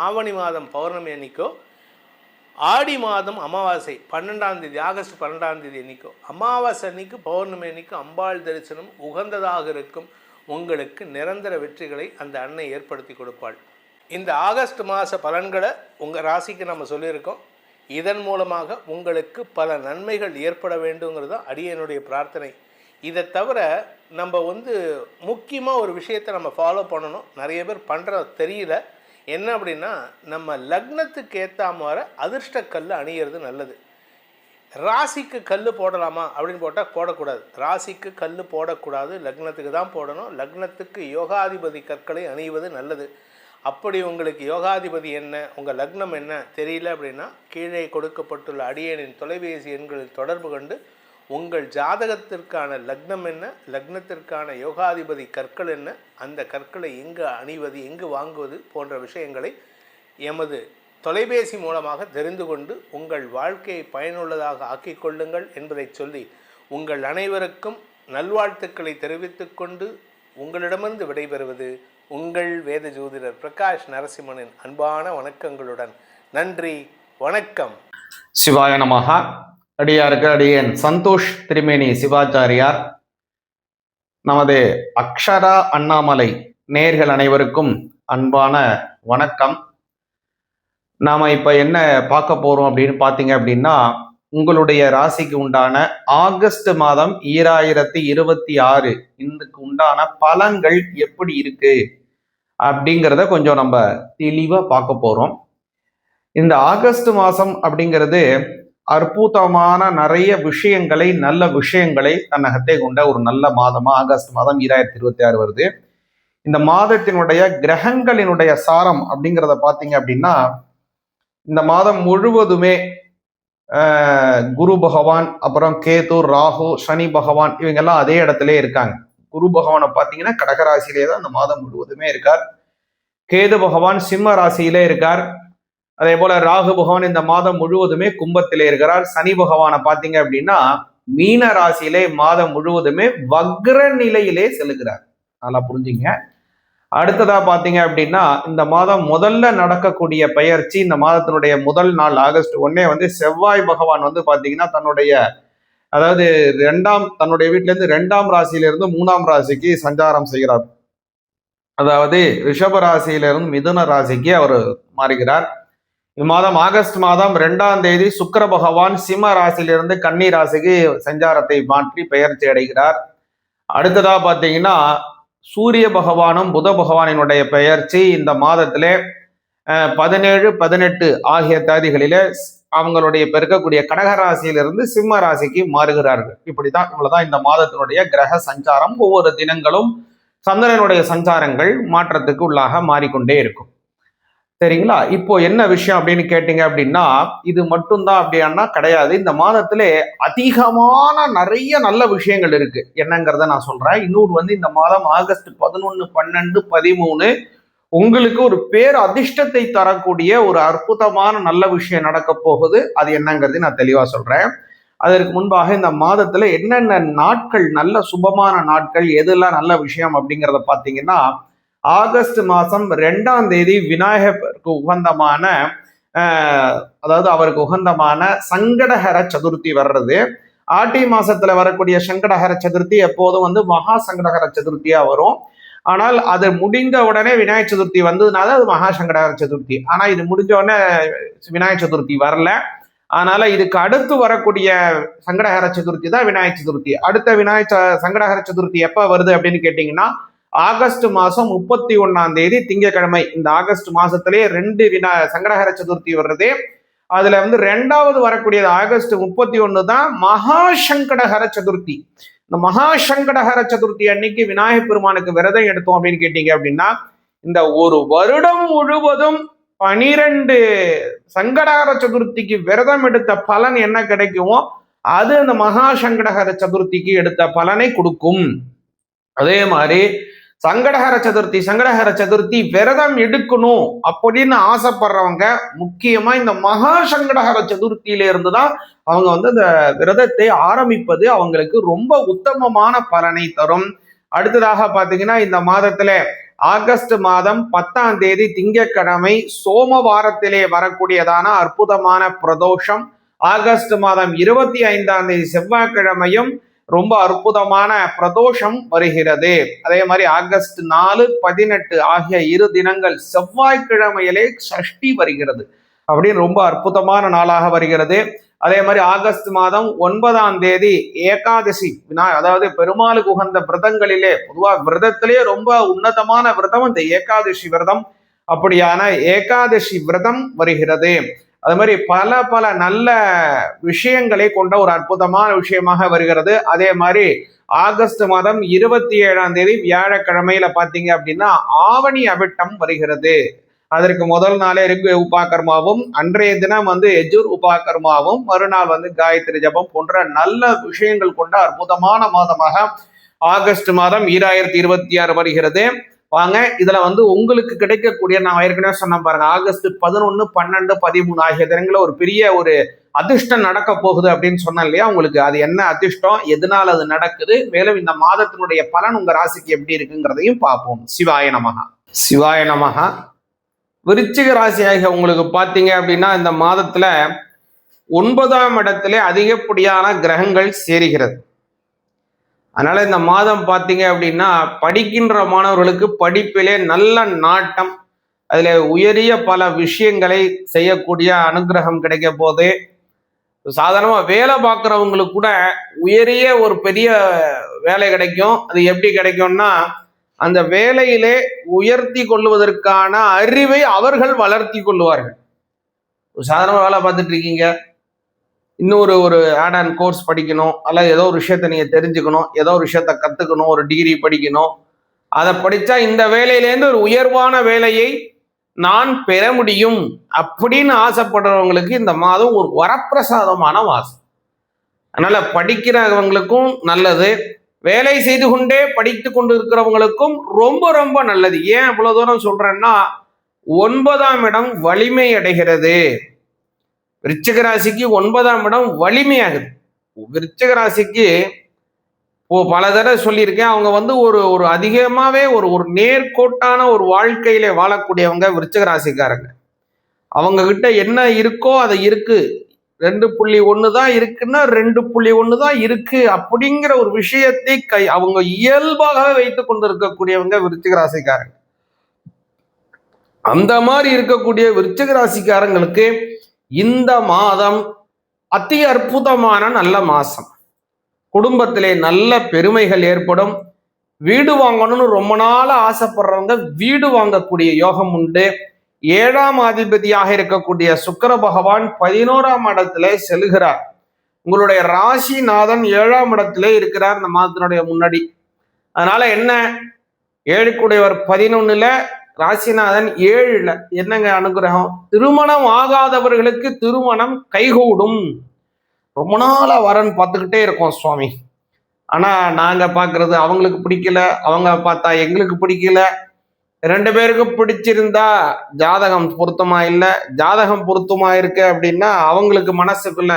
ஆவணி மாதம் பௌர்ணமி அன்னைக்கோ, ஆடி மாதம் அமாவாசை 12ஆம் தேதி, ஆகஸ்ட் 12ஆம் தேதி அன்னைக்கோ, அமாவாசை அன்னைக்கு பௌர்ணமி அன்னைக்கு அம்பாள் தரிசனம் உகந்ததாக இருக்கும். உங்களுக்கு நிரந்தர வெற்றிகளை அந்த அன்னை ஏற்படுத்தி கொடுப்பாள். இந்த ஆகஸ்ட் மாத பலன்களை உங்கள் ராசிக்கு நம்ம சொல்லியிருக்கோம். இதன் மூலமாக உங்களுக்கு பல நன்மைகள் ஏற்பட வேண்டுங்கிறது தான் அடியனுடைய பிரார்த்தனை. இதை தவிர நம்ம முக்கியமாக ஒரு விஷயத்தை நம்ம ஃபாலோ பண்ணணும். நிறைய பேர் பண்ணுற தெரியல. என்ன அப்படின்னா, நம்ம லக்னத்துக்கு ஏற்ற மாதிரி அதிர்ஷ்ட கல் அணியிறது நல்லது. ராசிக்கு கல் போடலாமா அப்படின்னு போட்டால் போடக்கூடாது. ராசிக்கு கல் போடக்கூடாது, லக்னத்துக்கு தான் போடணும். லக்னத்துக்கு யோகாதிபதி கற்களை அணிவது நல்லது. அப்படி உங்களுக்கு யோகாதிபதி என்ன, உங்கள் லக்னம் என்ன தெரியல அப்படின்னா, கீழே கொடுக்கப்பட்டுள்ள அடியேனின் தொலைபேசி எண்களில் தொடர்பு கொண்டு உங்கள் ஜாதகத்திற்கான லக்னம் என்ன, லக்னத்திற்கான யோகாதிபதி கற்கள் என்ன, அந்த கற்களை எங்கு அணிவது, எங்கு வாங்குவது போன்ற விஷயங்களை எமது தொலைபேசி மூலமாக தெரிந்து கொண்டு உங்கள் வாழ்க்கையை பயனுள்ளதாக ஆக்கிக் கொள்ளுங்கள் என்பதை சொல்லி உங்கள் அனைவருக்கும் நல்வாழ்த்துக்களை தெரிவித்துக் கொண்டு உங்களிடமிருந்து விடைபெறுவது உங்கள் வேத ஜோதிடர் பிரகாஷ் நரசிம்மனின் அன்பான வணக்கங்களுடன். நன்றி, வணக்கம். சிவாய நமஹ. அடியாருக்கு அடியேன் சந்தோஷ் திருமேனி சிவாச்சாரியார். நமது அக்ஷரா அண்ணாமலை நேயர்கள் அனைவருக்கும் அன்பான வணக்கம். நாம இப்ப என்ன பார்க்க போறோம் அப்படின்னு பார்த்தீங்க அப்படின்னா, உங்களுடைய ராசிக்கு உண்டான ஆகஸ்ட் மாதம் 2026 இதுக்கு உண்டான பலன்கள் எப்படி இருக்கு அப்படிங்கிறத கொஞ்சம் நம்ம தெளிவா பார்க்க போறோம். இந்த ஆகஸ்ட் மாதம் அப்படிங்கிறது அற்புதமான நிறைய விஷயங்களை, நல்ல விஷயங்களை தன்னகத்தை கொண்ட ஒரு நல்ல மாதமா ஆகஸ்ட் மாதம் 2026 வருது. இந்த மாதத்தினுடைய கிரகங்களினுடைய சாரம் அப்படிங்கிறத பார்த்தீங்க அப்படின்னா, இந்த மாதம் முழுவதுமே குரு பகவான், அப்புறம் கேது, ராகு, சனி பகவான் இவங்கெல்லாம் அதே இடத்துல இருக்காங்க. குரு பகவானை பார்த்தீங்கன்னா கடகராசியிலே தான் இந்த மாதம் முழுவதுமே இருக்கார். கேது பகவான் சிம்ம ராசியிலே இருக்கார். அதே போல ராகு பகவான் இந்த மாதம் முழுவதுமே கும்பத்திலே இருக்கிறார். சனி பகவானை பார்த்தீங்க அப்படின்னா மீன ராசியிலே மாதம் முழுவதுமே வக்ர நிலையிலே செல்லுகிறார். நல்லா புரிஞ்சுங்க. அடுத்ததா பார்த்தீங்க அப்படின்னா, இந்த மாதம் முதல்ல நடக்கக்கூடிய பெயர்ச்சி, இந்த மாதத்தினுடைய முதல் நாள் ஆகஸ்ட் 1 செவ்வாய் பகவான் பார்த்தீங்கன்னா தன்னுடைய வீட்டில இருந்து 2ஆம் ராசியிலிருந்து 3ஆம் ராசிக்கு சஞ்சாரம் செய்கிறார். அதாவது ரிஷப ராசியிலிருந்து மிதுன ராசிக்கு அவர் மாறுகிறார். இம்மாதம் ஆகஸ்ட் மாதம் 2ஆம் தேதி சுக்கிர பகவான் சிம்ம ராசியிலிருந்து கன்னி ராசிக்கு சஞ்சாரத்தை மாற்றி பெயர்ச்சி அடைகிறார். அடுத்ததா பார்த்தீங்கன்னா, சூரிய பகவானும் புத பகவானினுடைய பெயர்ச்சி இந்த மாதத்திலே 17, 18 ஆகிய தேதிகளிலே அவங்களுடைய பெருக்கக்கூடிய கடகராசியிலிருந்து சிம்ம ராசிக்கு மாறுகிறார்கள். இவ்வளவுதான் இந்த மாதத்தினுடைய கிரக சஞ்சாரம். ஒவ்வொரு தினங்களும் சந்திரனுடைய சஞ்சாரங்கள் மாற்றத்துக்கு உள்ளாக மாறிக்கொண்டே இருக்கும். சரிங்களா? இப்போ என்ன விஷயம் அப்படின்னு கேட்டீங்க அப்படின்னா, இது மட்டும்தான் அப்படின்னா கிடையாது. இந்த மாதத்திலே அதிகமான நிறைய நல்ல விஷயங்கள் இருக்கு. என்னங்கிறத நான் சொல்றேன். இன்னொரு இந்த மாதம் ஆகஸ்ட் 11, 12, 13 உங்களுக்கு ஒரு பேர் அதிர்ஷ்டத்தை தரக்கூடிய ஒரு அற்புதமான நல்ல விஷயம் நடக்க போகுது. அது என்னங்கிறது நான் தெளிவா சொல்றேன். அதற்கு முன்பாக இந்த மாதத்துல என்னென்ன நாட்கள் நல்ல சுபமான நாட்கள், எதெல்லாம் நல்ல விஷயம் அப்படிங்கிறத பார்த்தீங்கன்னா, ஆகஸ்ட் மாதம் 2ஆம் தேதி விநாயகருக்கு உகந்தமான அதாவது அவருக்கு உகந்தமான சங்கடஹர சதுர்த்தி வர்றது. ஆட்டி மாசத்துல வரக்கூடிய சங்கடஹர சதுர்த்தி எப்போதும் மகா சங்கடஹர சதுர்த்தியா வரும். ஆனால் அது முடிந்த உடனே விநாயகர் சதுர்த்தி வந்ததுனால அது மகா சங்கடஹர சதுர்த்தி. ஆனா இது முடிஞ்ச உடனே விநாயகர் சதுர்த்தி வரல. அதனால இதுக்கு அடுத்து வரக்கூடிய சங்கடஹர சதுர்த்தி தான் விநாயகர் சதுர்த்தி. அடுத்த சங்கடஹர சதுர்த்தி எப்ப வருது அப்படின்னு கேட்டீங்கன்னா, ஆகஸ்ட் மாசம் 31ஆம் தேதி திங்கட்கிழமை. இந்த ஆகஸ்ட் மாசத்திலே 2 சங்கடஹர சதுர்த்தி வருது. அதுல 2வது வரக்கூடியது ஆகஸ்ட் 31 தான் மகா சங்கடஹர சதுர்த்தி. இந்த மகா சங்கடஹர சதுர்த்தி அன்னைக்கு விநாயகர் பெருமானுக்கு விரதம் எடுத்தோம் அப்படின்னு கேட்டீங்க அப்படின்னா, இந்த ஒரு வருடம் முழுவதும் 12 சங்கடஹர சதுர்த்திக்கு விரதம் எடுத்த பலன் என்ன கிடைக்குமோ அது அந்த மகா சங்கடஹர சதுர்த்திக்கு எடுத்த பலனை கொடுக்கும். அதே மாதிரி சங்கடஹர சதுர்த்தி விரதம் எடுக்கணும் அப்படின்னு ஆசைப்படுறவங்க முக்கியமா இந்த மகா சங்கடஹர சதுர்த்தியில இருந்துதான் அவங்க இந்த விரதத்தை ஆரம்பிப்பது அவங்களுக்கு ரொம்ப உத்தமமான பலனை தரும். அடுத்ததாக பாத்தீங்கன்னா, இந்த மாதத்துல ஆகஸ்ட் மாதம் 10ஆம் தேதி திங்கட்கிழமை சோமவாரத்திலே வரக்கூடியதான அற்புதமான பிரதோஷம். ஆகஸ்ட் மாதம் 25ஆம் தேதி செவ்வாய்க்கிழமையும் ரொம்ப அற்புதமான பிரதோஷம் வருகிறது. அதே மாதிரி ஆகஸ்ட் 4, 18 ஆகிய 2 தினங்கள் செவ்வாய்க்கிழமையிலே சஷ்டி வருகிறது. அப்படின்னு ரொம்ப அற்புதமான நாளாக வருகிறது. அதே மாதிரி ஆகஸ்ட் மாதம் 9ஆம் தேதி ஏகாதசி, அதாவது பெருமாளுக்கு உகந்த விரதங்களிலே பொதுவாக விரதத்திலே ரொம்ப உன்னதமான விரதம் இந்த ஏகாதசி விரதம். அப்படியான ஏகாதசி விரதம் வருகிறது. அது மாதிரி பல பல நல்ல விஷயங்களை கொண்ட ஒரு அற்புதமான விஷயமாக வருகிறது. அதே மாதிரி ஆகஸ்ட் மாதம் 27ஆம் தேதி வியாழக்கிழமையில பாத்தீங்க அப்படின்னா ஆவணி அவிட்டம் வருகிறது. அதற்கு முதல் நாளே ரிக் உபாகர்மாவும், அன்றைய தினம் எஜுர் உபாகர்மாவும், மறுநாள் காயத்ரி ஜபம் போன்ற நல்ல விஷயங்கள் கொண்ட அற்புதமான மாதமாக ஆகஸ்ட் மாதம் 2026 வருகிறது. வாங்க இதுல உங்களுக்கு கிடைக்கக்கூடிய, நான் ஏற்கனவே சொன்ன பாருங்க, ஆகஸ்ட் 11, 12, 13 ஆகிய தினங்களில் ஒரு பெரிய ஒரு அதிர்ஷ்டம் நடக்க போகுது அப்படின்னு சொன்னேன் இல்லையா? உங்களுக்கு அது என்ன அதிர்ஷ்டம், எதனால அது நடக்குது, மேலும் இந்த மாதத்தினுடைய பலன் உங்க ராசிக்கு எப்படி இருக்குங்கிறதையும் பார்ப்போம். சிவாய நமகா. சிவாய நமகா. விருச்சிக ராசியாக உங்களுக்கு பார்த்தீங்க அப்படின்னா, இந்த மாதத்துல 9ஆம் இடத்திலே அதிகப்படியான கிரகங்கள் சேருகிறது. அதனால இந்த மாதம் பார்த்தீங்க அப்படின்னா படிக்கின்ற மாணவர்களுக்கு படிப்பிலே நல்ல நாட்டம், அதுல உயரிய பல விஷயங்களை செய்யக்கூடிய அனுகிரகம் கிடைக்க போது. சாதாரணமா வேலை பார்க்குறவங்களுக்கு கூட உயரிய ஒரு பெரிய வேலை கிடைக்கும். அது எப்படி கிடைக்கும்னா, அந்த வேலையிலே உயர்த்தி கொள்வதற்கான அறிவை அவர்கள் வளர்த்தி கொள்வார்கள். சாதாரண வேலை பார்த்துட்டு இருக்கீங்க, இன்னொரு ஆட் அண்ட் கோர்ஸ் படிக்கணும், அல்ல ஏதோ ஒரு விஷயத்த நீங்க தெரிஞ்சுக்கணும், ஏதோ ஒரு விஷயத்த கத்துக்கணும், ஒரு டிகிரி படிக்கணும், அதை படிச்சா இந்த வேலையிலேருந்து ஒரு உயர்வான வேலையை நான் பெற முடியும் அப்படின்னு ஆசைப்படுறவங்களுக்கு இந்த மாதம் ஒரு வரப்பிரசாதமான மாதம். அதனால படிக்கிறவங்களுக்கும் நல்லது, வேலை செய்து கொண்டே படித்து கொண்டு இருக்கிறவங்களுக்கும் ரொம்ப ரொம்ப நல்லது. ஏன் இவ்வளவு தூரம் சொல்றேன்னா, 9ஆம் இடம் வலிமை அடைகிறது. விருச்சிக ராசிக்கு 9ஆம் இடம் வலிமையாகுது. விருச்சிக ராசிக்கு பல தடவை சொல்லியிருக்கேன், அவங்க ஒரு அதிகமாவே ஒரு நேர்கோட்டான ஒரு வாழ்க்கையில வாழக்கூடியவங்க விருச்சிக ராசிக்காரங்க. அவங்க கிட்ட என்ன இருக்கோ அது இருக்கு, 2.1 தான் இருக்குன்னா 2.1 தான் இருக்கு அப்படிங்கிற ஒரு விஷயத்தை அவங்க இயல்பாகவே வைத்துக் கொண்டு இருக்கக்கூடியவங்க விருச்சிக ராசிக்காரங்க. அந்த மாதிரி இருக்கக்கூடிய விருச்சிக ராசிக்காரங்களுக்கு இந்த மாதம் அதி அற்புதமான நல்ல மாசம். குடும்பத்திலே நல்ல பெருமைகள் ஏற்படும். வீடு வாங்கணும்னு ரொம்ப நாள் ஆசைப்படுறவங்க வீடு வாங்கக்கூடிய யோகம் உண்டு. 7ஆம் அதிபதியாக இருக்கக்கூடிய சுக்கிர பகவான் 11ஆம் இடத்துல செல்கிறார். உங்களுடைய ராசிநாதன் 7ஆம் இடத்துல இருக்கிறார் இந்த மாதத்தினுடைய முன்னாடி. அதனால என்ன, 7 11ல, ராசிநாதன் 7ல. என்னங்க அனுகிரகம், திருமணம் ஆகாதவர்களுக்கு திருமணம் கைகூடும். ரொம்ப நாளா வரன் பார்த்துக்கிட்டே இருக்கோம் சுவாமி, ஆனா நாங்க பாக்குறது அவங்களுக்கு பிடிக்கல, அவங்க பார்த்தா எங்களுக்கு பிடிக்கல, 2 பேருக்கும் பிடிச்சிருந்தா ஜாதகம் பொருத்தமா இல்லை, ஜாதகம் பொருத்தமா இருக்கு அப்படின்னா அவங்களுக்கு மனசுக்குள்ள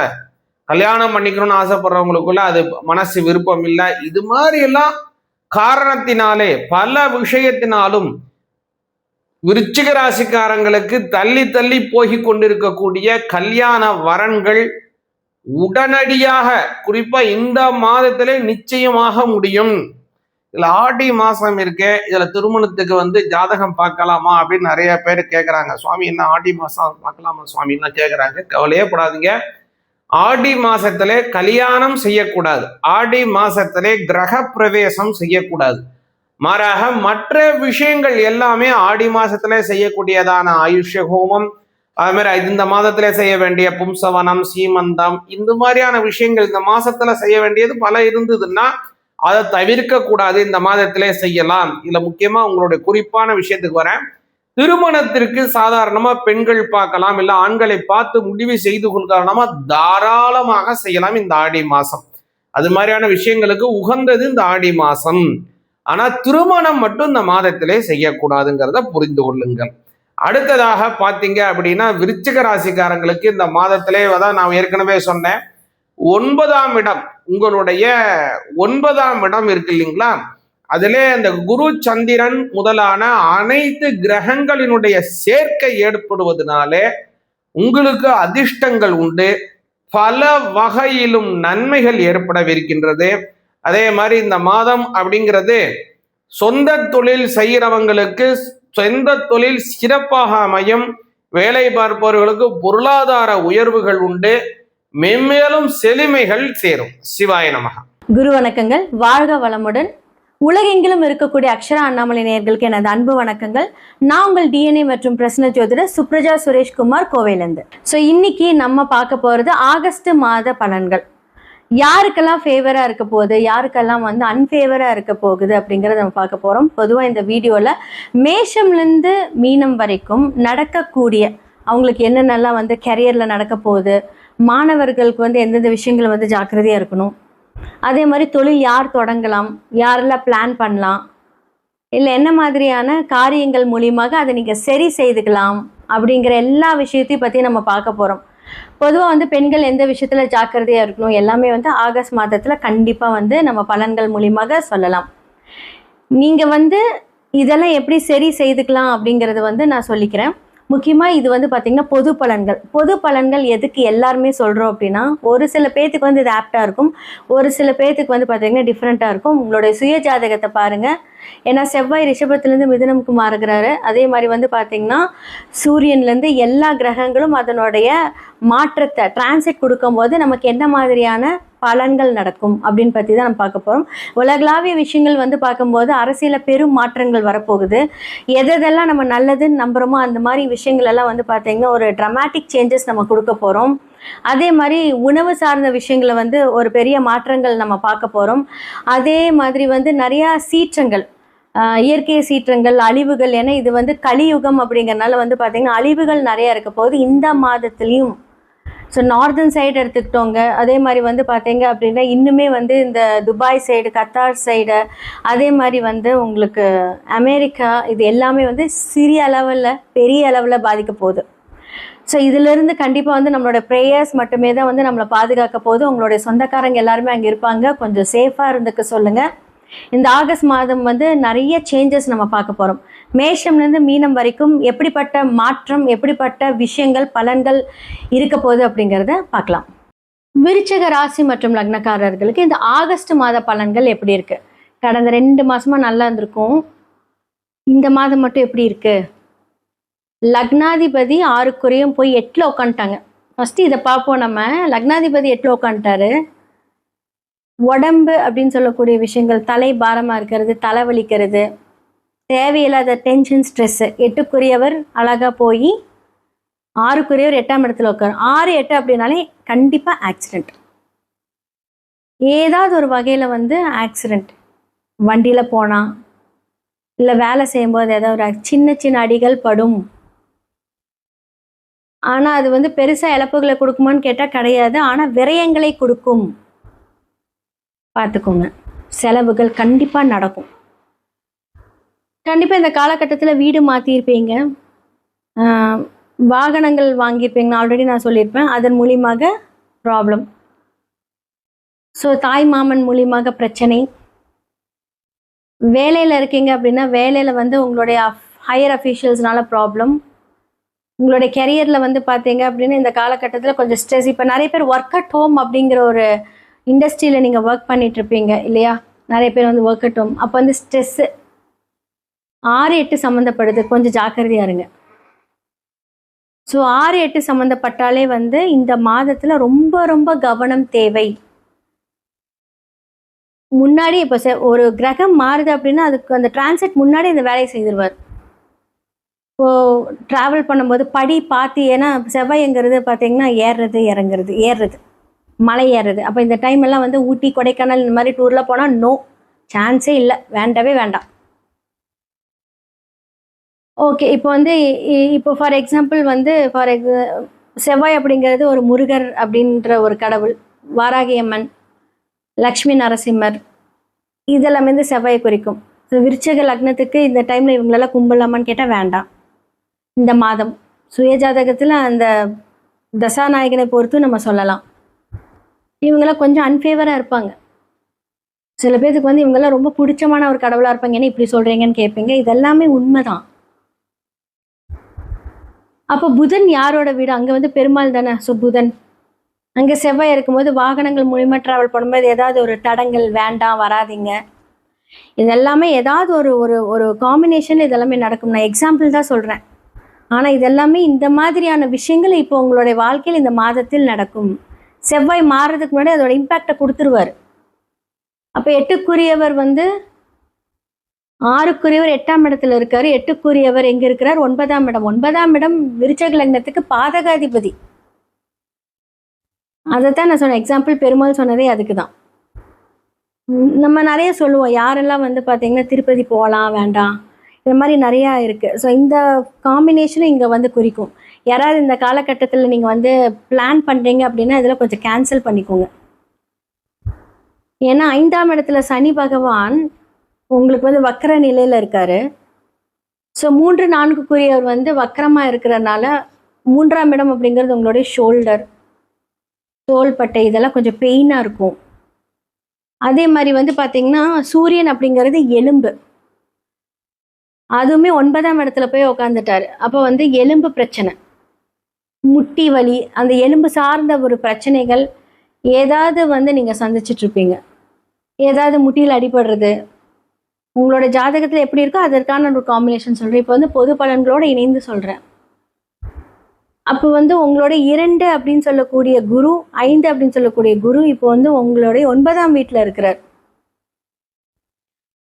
கல்யாணம் பண்ணிக்கணும்னு ஆசைப்படுறவங்களுக்குள்ள அது மனசு விருப்பம் இல்லை. இது மாதிரி எல்லாம் காரணத்தினாலே பல விஷயத்தினாலும் விருச்சிக ராசிக்காரங்களுக்கு தள்ளி தள்ளி போகி கொண்டிருக்கக்கூடிய கல்யாண வரன்கள் உடனடியாக குறிப்பா இந்த மாதத்திலே நிச்சயமாக முடியும். இதுல ஆடி மாசம் இருக்கே, இதுல திருமணத்துக்கு ஜாதகம் பார்க்கலாமா அப்படின்னு நிறைய பேர் கேட்கறாங்க. சுவாமி என்ன ஆடி மாசம் பார்க்கலாமா சுவாமின்னா கேட்கறாங்க. கவலையே படாதீங்க. ஆடி மாசத்திலே கல்யாணம் செய்யக்கூடாது, ஆடி மாசத்திலே கிரக பிரவேசம் செய்யக்கூடாது. மாறாக மற்ற விஷயங்கள் எல்லாமே ஆடி மாசத்திலே செய்யக்கூடியதான ஆயுஷ்ய ஹோமம், அது மாதிரி இந்த மாதத்திலே செய்ய வேண்டிய பும்சவனம், சீமந்தம், இந்த மாதிரியான விஷயங்கள் இந்த மாசத்துல செய்ய வேண்டியது பல இருந்ததுன்னா அதை தவிர்க்க கூடாது, இந்த மாதத்திலே செய்யலாம். இதுல முக்கியமா உங்களுடைய குறிப்பான விஷயத்துக்கு வரேன். திருமணத்திற்கு சாதாரணமா பெண்கள் பார்க்கலாம், இல்ல ஆண்களை பார்த்து முடிவு செய்து கொள்ளாம தாராளமாக செய்யலாம் இந்த ஆடி மாசம். அது மாதிரியான விஷயங்களுக்கு உகந்தது இந்த ஆடி மாசம். ஆனா திருமணம் மட்டும் இந்த மாதத்திலே செய்யக்கூடாதுங்கிறத புரிந்து கொள்ளுங்கள். அடுத்ததாக பார்த்தீங்க அப்படின்னா விருச்சிக ராசிக்காரங்களுக்கு இந்த மாதத்திலே தான் நான் ஏற்கனவே சொன்னேன், 9ஆம் இடம், உங்களுடைய 9ஆம் இடம் இருக்கு இல்லைங்களா, அதிலே அந்த குரு சந்திரன் முதலான அனைத்து கிரகங்களினுடைய சேர்க்கை ஏற்படுவதனாலே உங்களுக்கு அதிர்ஷ்டங்கள் உண்டு, பல வகையிலும் நன்மைகள் ஏற்படவிருக்கின்றது. அதே மாதிரி இந்த மாதம் அப்படிங்கிறது சொந்த தொழில் செய்கிறவங்களுக்கு சொந்த தொழில் சிறப்பாக அமையும், வேலை பார்ப்பவர்களுக்கு பொருளாதார உயர்வுகள் உண்டு, மென்மேலும் செழுமைகள் சேரும். சிவாய நமக. குரு வணக்கங்கள். வாழ்க வளமுடன். உலகெங்கிலும் இருக்கக்கூடிய அக்ஷரா அண்ணாமலை நேயர்களுக்கு எனது அன்பு வணக்கங்கள். நான் உங்கள் டிஎன்ஏ மற்றும் பிரசன்ன ஜோதிடர் சுப்ரஜா சுரேஷ்குமார், கோவையிலேருந்து. ஸோ இன்னைக்கு நம்ம பார்க்க போகிறது ஆகஸ்ட் மாத பலன்கள். யாருக்கெல்லாம் ஃபேவராக இருக்க போகுது, யாருக்கெல்லாம் அன்ஃபேவராக இருக்க போகுது அப்படிங்கிறத நம்ம பார்க்க போகிறோம். பொதுவாக இந்த வீடியோவில் மேஷம்லேருந்து மீனம் வரைக்கும் நடக்கக்கூடிய அவங்களுக்கு என்னென்னலாம் கெரியரில் நடக்க போகுது, மாணவர்களுக்கு எந்தெந்த விஷயங்கள் ஜாக்கிரதையாக இருக்கணும், அதே மாதிரி தொழில் யார் தொடங்கலாம், யாரெல்லாம் பிளான் பண்ணலாம், இல்லை என்ன மாதிரியான காரியங்கள் மூலியமாக அதை நீங்கள் சரி செய்துக்கலாம் அப்படிங்கிற எல்லா விஷயத்தையும் பற்றி நம்ம பார்க்க போகிறோம். பொதுவாக பெண்கள் எந்த விஷயத்தில் ஜாக்கிரதையாக இருக்கணும் எல்லாமே ஆகஸ்ட் மாதத்தில் கண்டிப்பாக நம்ம பலன்கள் மூலியமாக சொல்லலாம். நீங்கள் இதெல்லாம் எப்படி சரி செய்துக்கலாம் அப்படிங்கிறது நான் சொல்லிக்கிறேன். முக்கியமாக இது பார்த்திங்கன்னா பொது பலன்கள் எதுக்கு எல்லாருமே சொல்கிறோம் அப்படின்னா, ஒரு சில பேர்த்துக்கு இது ஆப்டாக இருக்கும், ஒரு சில பேர்த்துக்கு பார்த்திங்கன்னா டிஃப்ரெண்ட்டாக இருக்கும். உங்களுடைய சுய ஜாதகத்தை பாருங்கள். ஏன்னா செவ்வாய் ரிஷபத்துலேருந்து மிதுனமுக்கு மாறுகிறாரு. அதே மாதிரி பார்த்திங்கன்னா சூரியன்லேருந்து எல்லா கிரகங்களும் அதனுடைய மாற்றத்தை டிரான்சிட் கொடுக்கும்போது நமக்கு என்ன மாதிரியான பலன்கள் நடக்கும் அப்படின்னு பற்றி தான் நம்ம பார்க்க போகிறோம். உலகளாவிய விஷயங்கள் பார்க்கும்போது அரசியலில் பெரும் மாற்றங்கள் வரப்போகுது. எதெல்லாம் நம்ம நல்லதுன்னு நம்புகிறோமோ அந்த மாதிரி விஷயங்கள் எல்லாம் பார்த்திங்கன்னா ஒரு ட்ரமாட்டிக் சேஞ்சஸ் நம்ம கொடுக்க போகிறோம். அதே மாதிரி உணவு சார்ந்த விஷயங்களை ஒரு பெரிய மாற்றங்கள் நம்ம பார்க்க போகிறோம். அதே மாதிரி நிறையா சீற்றங்கள், இயற்கை சீற்றங்கள், அழிவுகள், ஏன்னா இது கலியுகம் அப்படிங்கிறனால பார்த்திங்கன்னா அழிவுகள் நிறையா இருக்க போகுது இந்த மாதத்துலேயும். ஸோ நார்தன் சைடு எடுத்துக்கிட்டோங்க. அதே மாதிரி பார்த்தீங்க அப்படின்னா இன்னுமே இந்த துபாய் சைடு, கத்தார் சைடு, அதே மாதிரி உங்களுக்கு அமெரிக்கா, இது எல்லாமே சிறிய அளவில் பெரிய அளவில் பாதிக்க போகுது. ஸோ இதிலிருந்து கண்டிப்பாக நம்மளோட ப்ரேயர்ஸ் மட்டுமே தான் நம்மளை பாதுகாக்க போகுது. உங்களுடைய சொந்தக்காரங்க எல்லாருமே அங்கே இருப்பாங்க, கொஞ்சம் சேஃபாக இருந்துக்க சொல்லுங்கள். இந்த ஆகஸ்ட் மாதம் நிறைய சேஞ்சஸ் நம்ம பார்க்க போகிறோம். மேஷம்லேருந்து மீனம் வரைக்கும் எப்படிப்பட்ட மாற்றம், எப்படிப்பட்ட விஷயங்கள், பலன்கள் இருக்க போகுது அப்படிங்கிறத பார்க்கலாம். விருச்சிக ராசி மற்றும் லக்னக்காரர்களுக்கு இந்த ஆகஸ்ட் மாத பலன்கள் எப்படி இருக்குது? கடந்த 2 மாதமாக நல்லா இருந்திருக்கும், இந்த மாதம் மட்டும் எப்படி இருக்குது? லக்னாதிபதி 6 போய் 8ல் உட்காந்துட்டாங்க. ஃபஸ்ட்டு இதை பார்ப்போம். நம்ம லக்னாதிபதி 8ல் உட்காந்துட்டாரு. உடம்பு அப்படின்னு சொல்லக்கூடிய விஷயங்கள், தலை பாரமாக இருக்கிறது, தலைவலிக்கிறது, தேவையில்லாத டென்ஷன், ஸ்ட்ரெஸ்ஸு. 8க்குரியவர் அழகாக போய் 6க்குரியவர் 8ஆம் இடத்துல உட்காரும். 6, 8 அப்படின்னாலே கண்டிப்பாக ஆக்சிடெண்ட், ஏதாவது ஒரு வகையில் ஆக்சிடெண்ட். வண்டியில் போனால் இல்லை வேலை செய்யும்போது ஏதாவது ஒரு சின்ன சின்ன அடிகள் படும். ஆனால் அது பெருசாக இழப்புகளை கொடுக்குமான்னு கேட்டால் கிடையாது, ஆனால் விரயங்களை கொடுக்கும். பார்த்துக்கோங்க, செலவுகள் கண்டிப்பாக நடக்கும். கண்டிப்பாக இந்த காலகட்டத்தில் வீடு மாற்றியிருப்பீங்க, வாகனங்கள் வாங்கியிருப்பீங்க, ஆல்ரெடி நான் சொல்லியிருப்பேன். அதன் மூலியமாக ப்ராப்ளம். ஸோ தாய் மாமன் மூலியமாக பிரச்சனை. வேலையில் இருக்கீங்க அப்படின்னா வேலையில் வந்து உங்களுடைய ஹையர் அஃபீஷியல்ஸ்னால ப்ராப்ளம். உங்களுடைய கெரியரில் வந்து பார்த்தீங்க அப்படின்னா இந்த காலகட்டத்தில் கொஞ்சம் ஸ்ட்ரெஸ். இப்போ நிறைய பேர் ஒர்க் அட் ஹோம் அப்படிங்கிற ஒரு இண்டஸ்ட்ரியில் நீங்கள் ஒர்க் பண்ணிகிட்ருப்பீங்க இல்லையா? நிறைய பேர் வந்து ஒர்க் அட் ஹோம். அப்போ வந்து ஸ்ட்ரெஸ்ஸு 6-8 சம்மந்தப்படுது, கொஞ்சம் ஜாக்கிரதையாக இருங்க. ஸோ 6-8 சம்மந்தப்பட்டாலே வந்து இந்த மாதத்தில் ரொம்ப ரொம்ப கவனம் தேவை. முன்னாடி இப்போ ஒரு கிரகம் மாறுது அப்படின்னா அதுக்கு அந்த டிரான்சிட் முன்னாடி இந்த வேலையை செய்திருவார். இப்போது ட்ராவல் பண்ணும்போது படி பார்த்து, ஏன்னா செவ்வாய்ங்கிறது பார்த்தீங்கன்னா ஏறுறது இறங்குறது, ஏறுறது மலை ஏறுறது. அப்போ இந்த டைம் எல்லாம் வந்து ஊட்டி கொடைக்கானல் இந்த மாதிரி டூரில் போனால் நோ சான்ஸே இல்லை, வேண்டவே வேண்டாம். ஓகே, இப்போ வந்து இப்போ ஃபார் எக்ஸாம்பிள் வந்து செவ்வாய் அப்படிங்கிறது ஒரு முருகர் அப்படின்ற ஒரு கடவுள், வாராகி அம்மன், லக்ஷ்மி நரசிம்மர், இதெல்லாம் வந்து செவ்வாயை குறிக்கும். ஸோ விருச்சிக லக்னத்துக்கு இந்த டைமில் இவங்களெல்லாம் கும்பலாமான்னு கேட்டால் வேண்டாம். இந்த மாதம் சுயஜாதகத்தில் அந்த தசாநாயகனை பொறுத்து நம்ம சொல்லலாம். இவங்களாம் கொஞ்சம் அன்ஃபேவராக இருப்பாங்க. சில பேருக்கு வந்து இவங்கெல்லாம் ரொம்ப பிடிச்சமான ஒரு கடவுளாக இருப்பாங்க. ஏன்னா இப்படி சொல்கிறீங்கன்னு கேட்பீங்க. இதெல்லாமே உண்மைதான். அப்போ புதன் யாரோட வீடு? அங்கே வந்து பெருமாள் தானே. ஸோ புதன் அங்கே செவ்வாய் இருக்கும்போது வாகனங்கள் மூலிமா ட்ராவல் பண்ணும்போது ஏதாவது ஒரு தடங்கள், வேண்டாம் வராதிங்க, இதெல்லாமே ஏதாவது ஒரு ஒரு ஒரு காம்பினேஷன் இதெல்லாமே நடக்கும். நான் எக்ஸாம்பிள் தான் சொல்கிறேன். ஆனால் இதெல்லாமே இந்த மாதிரியான விஷயங்கள் இப்போ உங்களுடைய வாழ்க்கையில் இந்த மாதத்தில் நடக்கும். செவ்வாய் மாறுறதுக்கு முன்னாடி அதோட இம்பேக்டை கொடுத்துருவார். அப்போ 8க்குரியவர் வந்து 6க்குரியவர் 8ஆம் இடத்துல இருக்காரு. 8க்குரியவர் எங்கே இருக்கிறார்? 9ஆம் இடம். 9ஆம் இடம் விருச்சிக லக்னத்துக்கு பாதகாதிபதி. அதைத்தான் நான் சொன்னேன். எக்ஸாம்பிள் பெருமாள் சொன்னதே அதுக்கு தான். நம்ம நிறைய சொல்லுவோம், யாரெல்லாம் வந்து பார்த்தீங்கன்னா திருப்பதி போகலாம் வேண்டாம், இது மாதிரி நிறையா இருக்குது. ஸோ இந்த காம்பினேஷனும் இங்கே வந்து குறிக்கும். யாராவது இந்த காலகட்டத்தில் நீங்கள் வந்து பிளான் பண்ணுறீங்க அப்படின்னா இதில் கொஞ்சம் கேன்சல் பண்ணிக்கோங்க. ஏன்னா 5ஆம் இடத்துல சனி பகவான் உங்களுக்கு வந்து வக்கர நிலையில் இருக்கார். ஸோ 3-4க்குரியவர் வந்து வக்கரமாக இருக்கிறதுனால 3ஆம் இடம் அப்படிங்கிறது உங்களுடைய ஷோல்டர், தோள்பட்டை, இதெல்லாம் கொஞ்சம் பெயினாக இருக்கும். அதே மாதிரி வந்து பார்த்தீங்கன்னா சூரியன் அப்படிங்கிறது எலும்பு, அதுவுமே 9ஆம் இடத்துல போய் உக்காந்துட்டார். அப்போ வந்து எலும்பு பிரச்சனை, முட்டி வலி, அந்த எலும்பு சார்ந்த ஒரு பிரச்சனைகள் ஏதாவது வந்து நீங்கள் சந்திச்சிட்ருப்பீங்க. ஏதாவது முட்டியில் அடிபடுறது உங்களோட ஜாதகத்தில் எப்படி இருக்கோ அதற்கான ஒரு காம்பினேஷன் சொல்கிறேன். இப்போ வந்து பொது பலன்களோடு இணைந்து சொல்கிறேன். அப்போ வந்து உங்களோட 2 அப்படின்னு சொல்லக்கூடிய குரு, 5 அப்படின்னு சொல்லக்கூடிய குரு இப்போ வந்து உங்களுடைய 9ஆம் வீட்டில் இருக்கிறார்.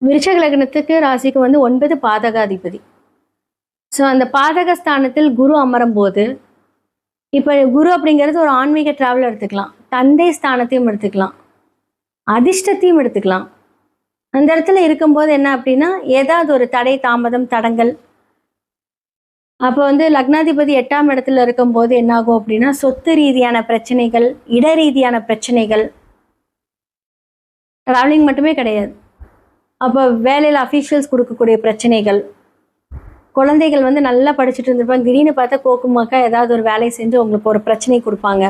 விருச்சிக லக்னத்துக்கு ராசிக்கு வந்து 9 பாதகாதிபதி. ஸோ அந்த பாதக ஸ்தானத்தில் குரு அமரும் போது இப்போ குரு அப்படிங்கிறது ஒரு ஆன்மீக டிராவல் எடுத்துக்கலாம், தந்தை ஸ்தானத்தையும் எடுத்துக்கலாம், அதிர்ஷ்டத்தையும் எடுத்துக்கலாம். அந்த இடத்துல இருக்கும்போது என்ன அப்படின்னா ஏதாவது ஒரு தடை, தாமதம், தடங்கள். அப்போ வந்து லக்னாதிபதி 8ஆம் இடத்துல இருக்கும்போது என்னாகும் அப்படின்னா சொத்து ரீதியான பிரச்சனைகள், இட ரீதியான பிரச்சனைகள், ட்ராவலிங் மட்டுமே கிடையாது. அப்போ வேலையில் அஃபீஷியல்ஸ் கொடுக்கக்கூடிய பிரச்சனைகள், குழந்தைகள் வந்து நல்லா படிச்சுட்டு இருந்திருப்பாங்க, திடீர்னு பார்த்தா கோக்குமாக்கா ஏதாவது ஒரு வேலையை செஞ்சு உங்களுக்கு ஒரு பிரச்சனை கொடுப்பாங்க.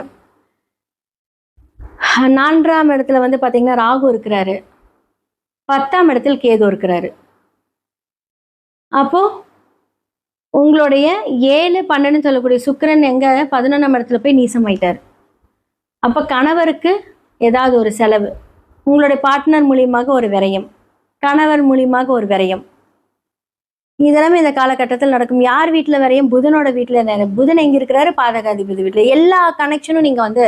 4ஆம் இடத்துல வந்து பார்த்தீங்கன்னா ராகு இருக்கிறாரு, 10ஆம் இடத்தில் கேது இருக்கிறாரு. அப்போது உங்களுடைய 7-12 சொல்லக்கூடிய சுக்கிரன் எங்கே? 11ஆம் இடத்துல போய் நீசமாயிட்டார். அப்போ கணவருக்கு ஏதாவது ஒரு செலவு, உங்களுடைய பார்ட்னர் மூலியமாக ஒரு விரயம், கணவர் மூலியமாக ஒரு விரயம், இதெல்லாமே இந்த காலகட்டத்தில் நடக்கும். யார் வீட்டில் விரயம்? புதனோட வீட்டில். புதன் எங்கே இருக்கிறாரு? பாதகாதிபதி வீட்டில். எல்லா கனெக்ஷனும் நீங்கள் வந்து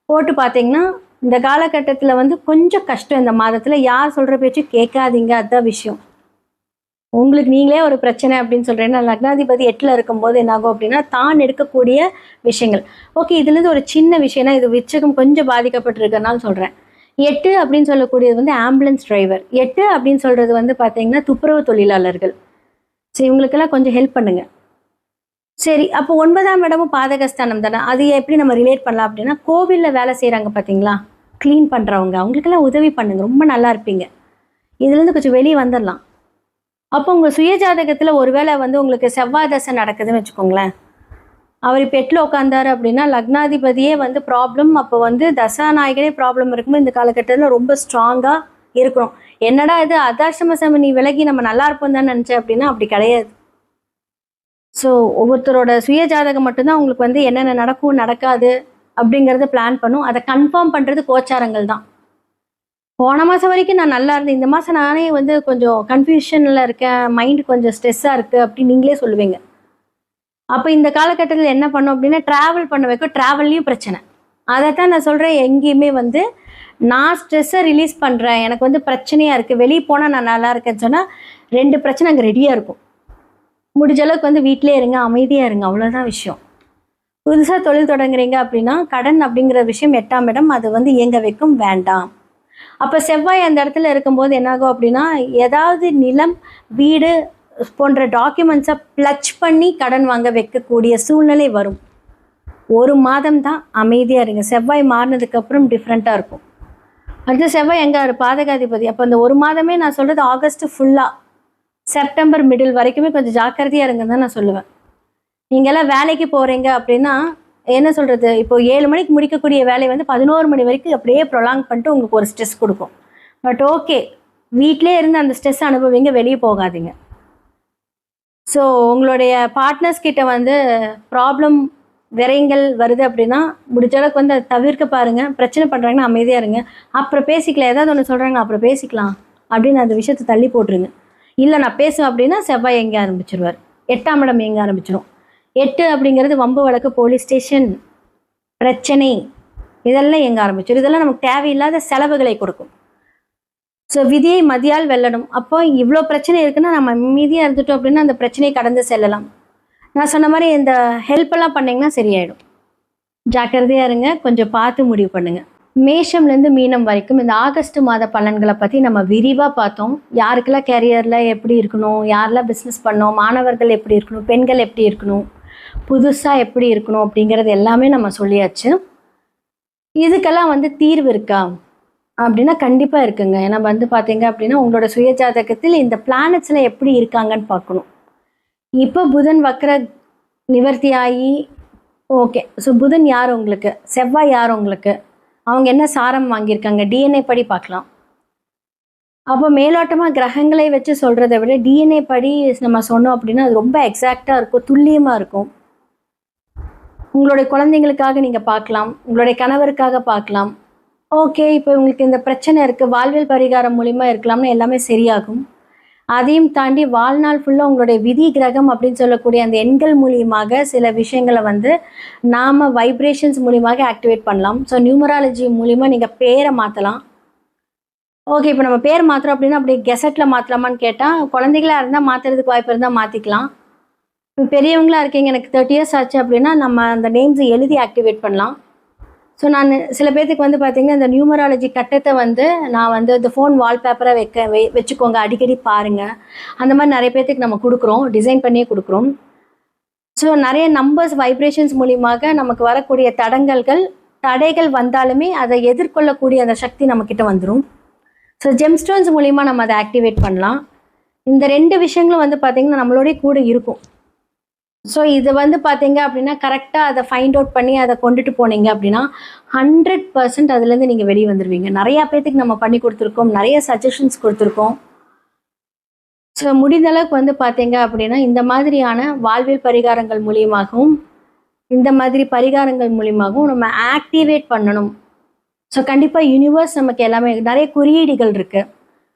போட்டு பார்த்தீங்கன்னா இந்த காலகட்டத்தில் வந்து கொஞ்சம் கஷ்டம். இந்த மாதத்தில் யார் சொல்கிற பேச்சு கேட்காதீங்க, அதுதான் விஷயம். உங்களுக்கு நீங்களே ஒரு பிரச்சனை அப்படின்னு சொல்கிறேன்னா லக்னாதிபதி 8ல் இருக்கும்போது என்னாகும் அப்படின்னா தான் எடுக்கக்கூடிய விஷயங்கள். ஓகே, இதுலேருந்து ஒரு சின்ன விஷயம்னா இது விருச்சிகம் கொஞ்சம் பாதிக்கப்பட்டிருக்கிறனால சொல்கிறேன். 8 அப்படின்னு சொல்லக்கூடியது வந்து ஆம்புலன்ஸ் டிரைவர், 8 அப்படின்னு சொல்கிறது வந்து பார்த்தீங்கன்னா துப்புரவு தொழிலாளர்கள். சரி, இவங்களுக்கெல்லாம் கொஞ்சம் ஹெல்ப் பண்ணுங்கள். சரி, அப்போ 9ஆம் இடமும் பாதகஸ்தானம் தானே, அது எப்படி நம்ம ரிலேட் பண்ணலாம் அப்படின்னா கோவிலில் வேலை செய்கிறாங்க பார்த்தீங்களா, க்ளீன் பண்ணுறவங்க, அவங்களுக்கெல்லாம் உதவி பண்ணுங்க, ரொம்ப நல்லா இருப்பீங்க. இதுலேருந்து கொஞ்சம் வெளியே வந்துடலாம். அப்போ உங்கள் சுய ஜாதகத்தில் ஒருவேளை வந்து உங்களுக்கு செவ்வாய் தசை நடக்குதுன்னு வச்சுக்கோங்களேன். அவர் இப்போ 8ல் உட்காந்தாரு அப்படின்னா லக்னாதிபதியே வந்து ப்ராப்ளம். அப்போ வந்து தசாநாயகனே ப்ராப்ளம் இருக்கும்போது இந்த காலகட்டத்தில் ரொம்ப ஸ்ட்ராங்காக இருக்கணும். என்னடா இது அர்த்தாஷ்டம சனி விலகி நம்ம நல்லா இருப்போம் தான் நினச்சேன் அப்படின்னா அப்படி கிடையாது. ஸோ ஒவ்வொருத்தரோட சுய ஜாதகம் மட்டும்தான் உங்களுக்கு வந்து என்னென்ன நடக்கும் நடக்காது அப்படிங்கிறத பிளான் பண்ணும். அதை கன்ஃபார்ம் பண்ணுறது கோச்சாரங்கள் தான். போன மாதம் வரைக்கும் நான் நல்லா இருந்தேன், இந்த மாதம் நானே வந்து கொஞ்சம் கன்ஃபியூஷனில் இருக்கேன், மைண்டு கொஞ்சம் ஸ்ட்ரெஸ்ஸாக இருக்குது அப்படின்னு நீங்களே சொல்லுவீங்க. அப்போ இந்த காலகட்டத்தில் என்ன பண்ணோம் அப்படின்னா ட்ராவல் பண்ண வைக்கும். ட்ராவல்லையும் பிரச்சனை. அதைத்தான் நான் சொல்கிறேன், எங்கேயுமே வந்து நான் ஸ்ட்ரெஸ்ஸை ரிலீஸ் பண்ணுறேன், எனக்கு வந்து பிரச்சனையாக இருக்குது, வெளியே போனால் நான் நல்லா இருக்கேன்னு சொன்னால் 2 பிரச்சனை அங்கே ரெடியாக இருக்கும். முடிஞ்ச அளவுக்கு வந்து வீட்டிலே இருங்க, அமைதியாக இருங்க, அவ்வளோதான் விஷயம். புதுசாக தொழில் தொடங்குறீங்க அப்படின்னா கடன் அப்படிங்கிற விஷயம் 8ஆம் இடம், அது வந்து இயங்க வைக்கும், வேண்டாம். அப்போ செவ்வாய் அந்த இடத்துல இருக்கும்போது என்னாகும் அப்படின்னா ஏதாவது நிலம் வீடு போன்ற டாக்குமெண்ட்ஸை ப்ளச் பண்ணி கடன் வாங்க வைக்கக்கூடிய சூழ்நிலை வரும். 1 மாதம் தான் அமைதியாக இருங்க. செவ்வாய் மாறினதுக்கப்புறம் டிஃப்ரெண்ட்டாக இருக்கும். அடுத்து செவ்வாய் எங்கே பாதகாதிபதி. அப்போ அந்த 1 மாதமே நான் சொல்கிறது ஆகஸ்ட் ஃபுல்லாக செப்டம்பர் மிடில் வரைக்குமே கொஞ்சம் ஜாக்கிரதையாக இருங்கன்னு தான் நான் சொல்லுவேன். நீங்கள்லாம் வேலைக்கு போகிறீங்க அப்படின்னா என்ன சொல்கிறது, இப்போ 7 மணிக்கு முடிக்கக்கூடிய வேலை வந்து 11 மணி வரைக்கும் அப்படியே ப்ரொலாங் பண்ணிட்டு உங்களுக்கு ஒரு ஸ்ட்ரெஸ் கொடுக்கும். பட் ஓகே, வீட்டிலே இருந்து அந்த ஸ்ட்ரெஸ் அனுபவிங்க, வெளியே போகாதீங்க. ஸோ உங்களுடைய பார்ட்னர்ஸ் கிட்ட வந்து ப்ராப்ளம் விரயங்கள் வருது அப்படின்னா முடிஞ்ச அளவுக்கு வந்து அதை தவிர்க்க பாருங்கள். பிரச்சனை பண்ணுறாங்கன்னா அமைதியாக இருங்க, அப்புறம் பேசிக்கலாம். ஏதாவது ஒன்று சொல்கிறாங்க அப்புறம் பேசிக்கலாம் அப்படின்னு அந்த விஷயத்தை தள்ளி போட்டுருங்க. இல்லை நான் பேசுவேன் அப்படின்னா செவ்வாய் எங்கே ஆரம்பிச்சிருவார், 8ஆம் இடம் எங்கே ஆரம்பிச்சிடும். 8 அப்படிங்கிறது வம்பு வழக்கு, போலீஸ் ஸ்டேஷன், பிரச்சனை, இதெல்லாம் எங்கே ஆரம்பிச்சிடும். இதெல்லாம் நமக்கு தேவையில்லாத செலவுகளை கொடுக்கும். ஸோ விதியை மதியால் வெல்லணும். அப்போ இவ்வளோ பிரச்சனை இருக்குன்னா நம்ம மீதியாக இருந்துட்டோம் அப்படின்னா அந்த பிரச்சனையை கடந்து செல்லலாம். நான் சொன்ன மாதிரி இந்த ஹெல்ப்பெல்லாம் பண்ணிங்கன்னா சரியாயிடும். ஜாக்கிரதையாக இருங்க, கொஞ்சம் பார்த்து முடிவு பண்ணுங்கள். மேஷம்லேருந்து மீனம் வரைக்கும் இந்த ஆகஸ்ட் மாத பலன்களை பற்றி நம்ம விரிவாக பார்த்தோம். யாருக்கெல்லாம் கேரியரில் எப்படி இருக்கணும், யாரெல்லாம் பிஸ்னஸ் பண்ணோம், மாணவர்கள் எப்படி இருக்கணும், பெண்கள் எப்படி இருக்கணும், புதுசாக எப்படி இருக்கணும் அப்படிங்கிறது எல்லாமே நம்ம சொல்லியாச்சு. இதுக்கெல்லாம் வந்து தீர்வு இருக்கா அப்படின்னா கண்டிப்பாக இருக்குங்க. ஏன்னா வந்து பார்த்தீங்க அப்படின்னா உங்களோட சுய ஜாதகத்தில் இந்த பிளானட்ஸில் எப்படி இருக்காங்கன்னு பார்க்கணும். இப்போ புதன் வக்ர நிவர்த்தி ஆகி ஓகே. ஸோ புதன் யார் உங்களுக்கு, செவ்வாய் யார் உங்களுக்கு, அவங்க என்ன சாரம் வாங்கியிருக்காங்க, டிஎன்ஏ படி பார்க்கலாம். அப்போ மேலோட்டமாக கிரகங்களை வச்சு சொல்கிறத விட டிஎன்ஏ படி நம்ம சொன்னோம் அப்படின்னா அது ரொம்ப எக்ஸாக்டாக இருக்கும், துல்லியமாக இருக்கும். உங்களுடைய குழந்தைங்களுக்காக நீங்கள் பார்க்கலாம், உங்களுடைய கணவருக்காக பார்க்கலாம். ஓகே, இப்போ உங்களுக்கு இந்த பிரச்சனை இருக்குது, வாழ்வியல் பரிகாரம் மூலிமா இருக்கலாம்னு எல்லாமே சரியாகும். அதையும் தாண்டி வாழ்நாள் ஃபுல்லாக உங்களுடைய விதி கிரகம் அப்படின்னு சொல்லக்கூடிய அந்த எண்கள் மூலியமாக சில விஷயங்களை வந்து நாம் வைப்ரேஷன்ஸ் மூலியமாக ஆக்டிவேட் பண்ணலாம். ஸோ நியூமராலஜி மூலிமா நீங்கள் பேரை மாற்றலாம். ஓகே, இப்போ நம்ம பேர் மாற்றுறோம் அப்படின்னா அப்படி கெசட்டில் மாற்றலாமான்னு கேட்டால் குழந்தைகளாக இருந்தால் மாற்றுறதுக்கு வாய்ப்பு இருந்தால் மாற்றிக்கலாம். இப்போ பெரியவங்களாக இருக்கீங்க, எனக்கு 30 years ஆச்சு அப்படின்னா நம்ம அந்த நேம்ஸை எழுதி ஆக்டிவேட் பண்ணலாம். ஸோ நான் சில பேர்த்துக்கு வந்து பார்த்திங்கன்னா இந்த நியூமராலஜி கட்டத்தை வந்து நான் வந்து இந்த ஃபோன் வால்பேப்பரை வச்சுக்கோங்க, அடிக்கடி பாருங்கள், அந்த மாதிரி நிறைய பேர்த்துக்கு நம்ம கொடுக்குறோம், டிசைன் பண்ணியே கொடுக்குறோம். ஸோ நிறைய நம்பர்ஸ் வைப்ரேஷன்ஸ் மூலியமாக நமக்கு வரக்கூடிய தடைகள் வந்தாலுமே அதை எதிர்கொள்ளக்கூடிய அந்த சக்தி நம்மக்கிட்ட வந்துடும். ஸோ ஜெம்ஸ்டோன்ஸ் மூலிமா நம்ம அதை ஆக்டிவேட் பண்ணலாம். இந்த 2 விஷயங்களும் வந்து பார்த்திங்கன்னா நம்மளோடய கூட இருக்கும். ஸோ இது வந்து பார்த்தீங்க அப்படின்னா கரெக்டாக அதை ஃபைண்ட் அவுட் பண்ணி அதை கொண்டுட்டு போனீங்க அப்படின்னா 100% அதுலேருந்து நீங்கள் வெளியே வந்துடுவீங்க. நிறையா பேர்த்துக்கு நம்ம பண்ணி கொடுத்துருக்கோம், நிறைய சஜஷன்ஸ் கொடுத்துருக்கோம். ஸோ முடிந்த அளவுக்கு வந்து பார்த்தீங்க அப்படின்னா இந்த மாதிரியான வாழ்வியல் பரிகாரங்கள் மூலியமாகவும் இந்த மாதிரி பரிகாரங்கள் மூலியமாகவும் நம்ம ஆக்டிவேட் பண்ணணும். ஸோ கண்டிப்பாக யூனிவர்ஸ் நமக்கு எல்லாமே நிறைய குறியீடுகள் இருக்குது.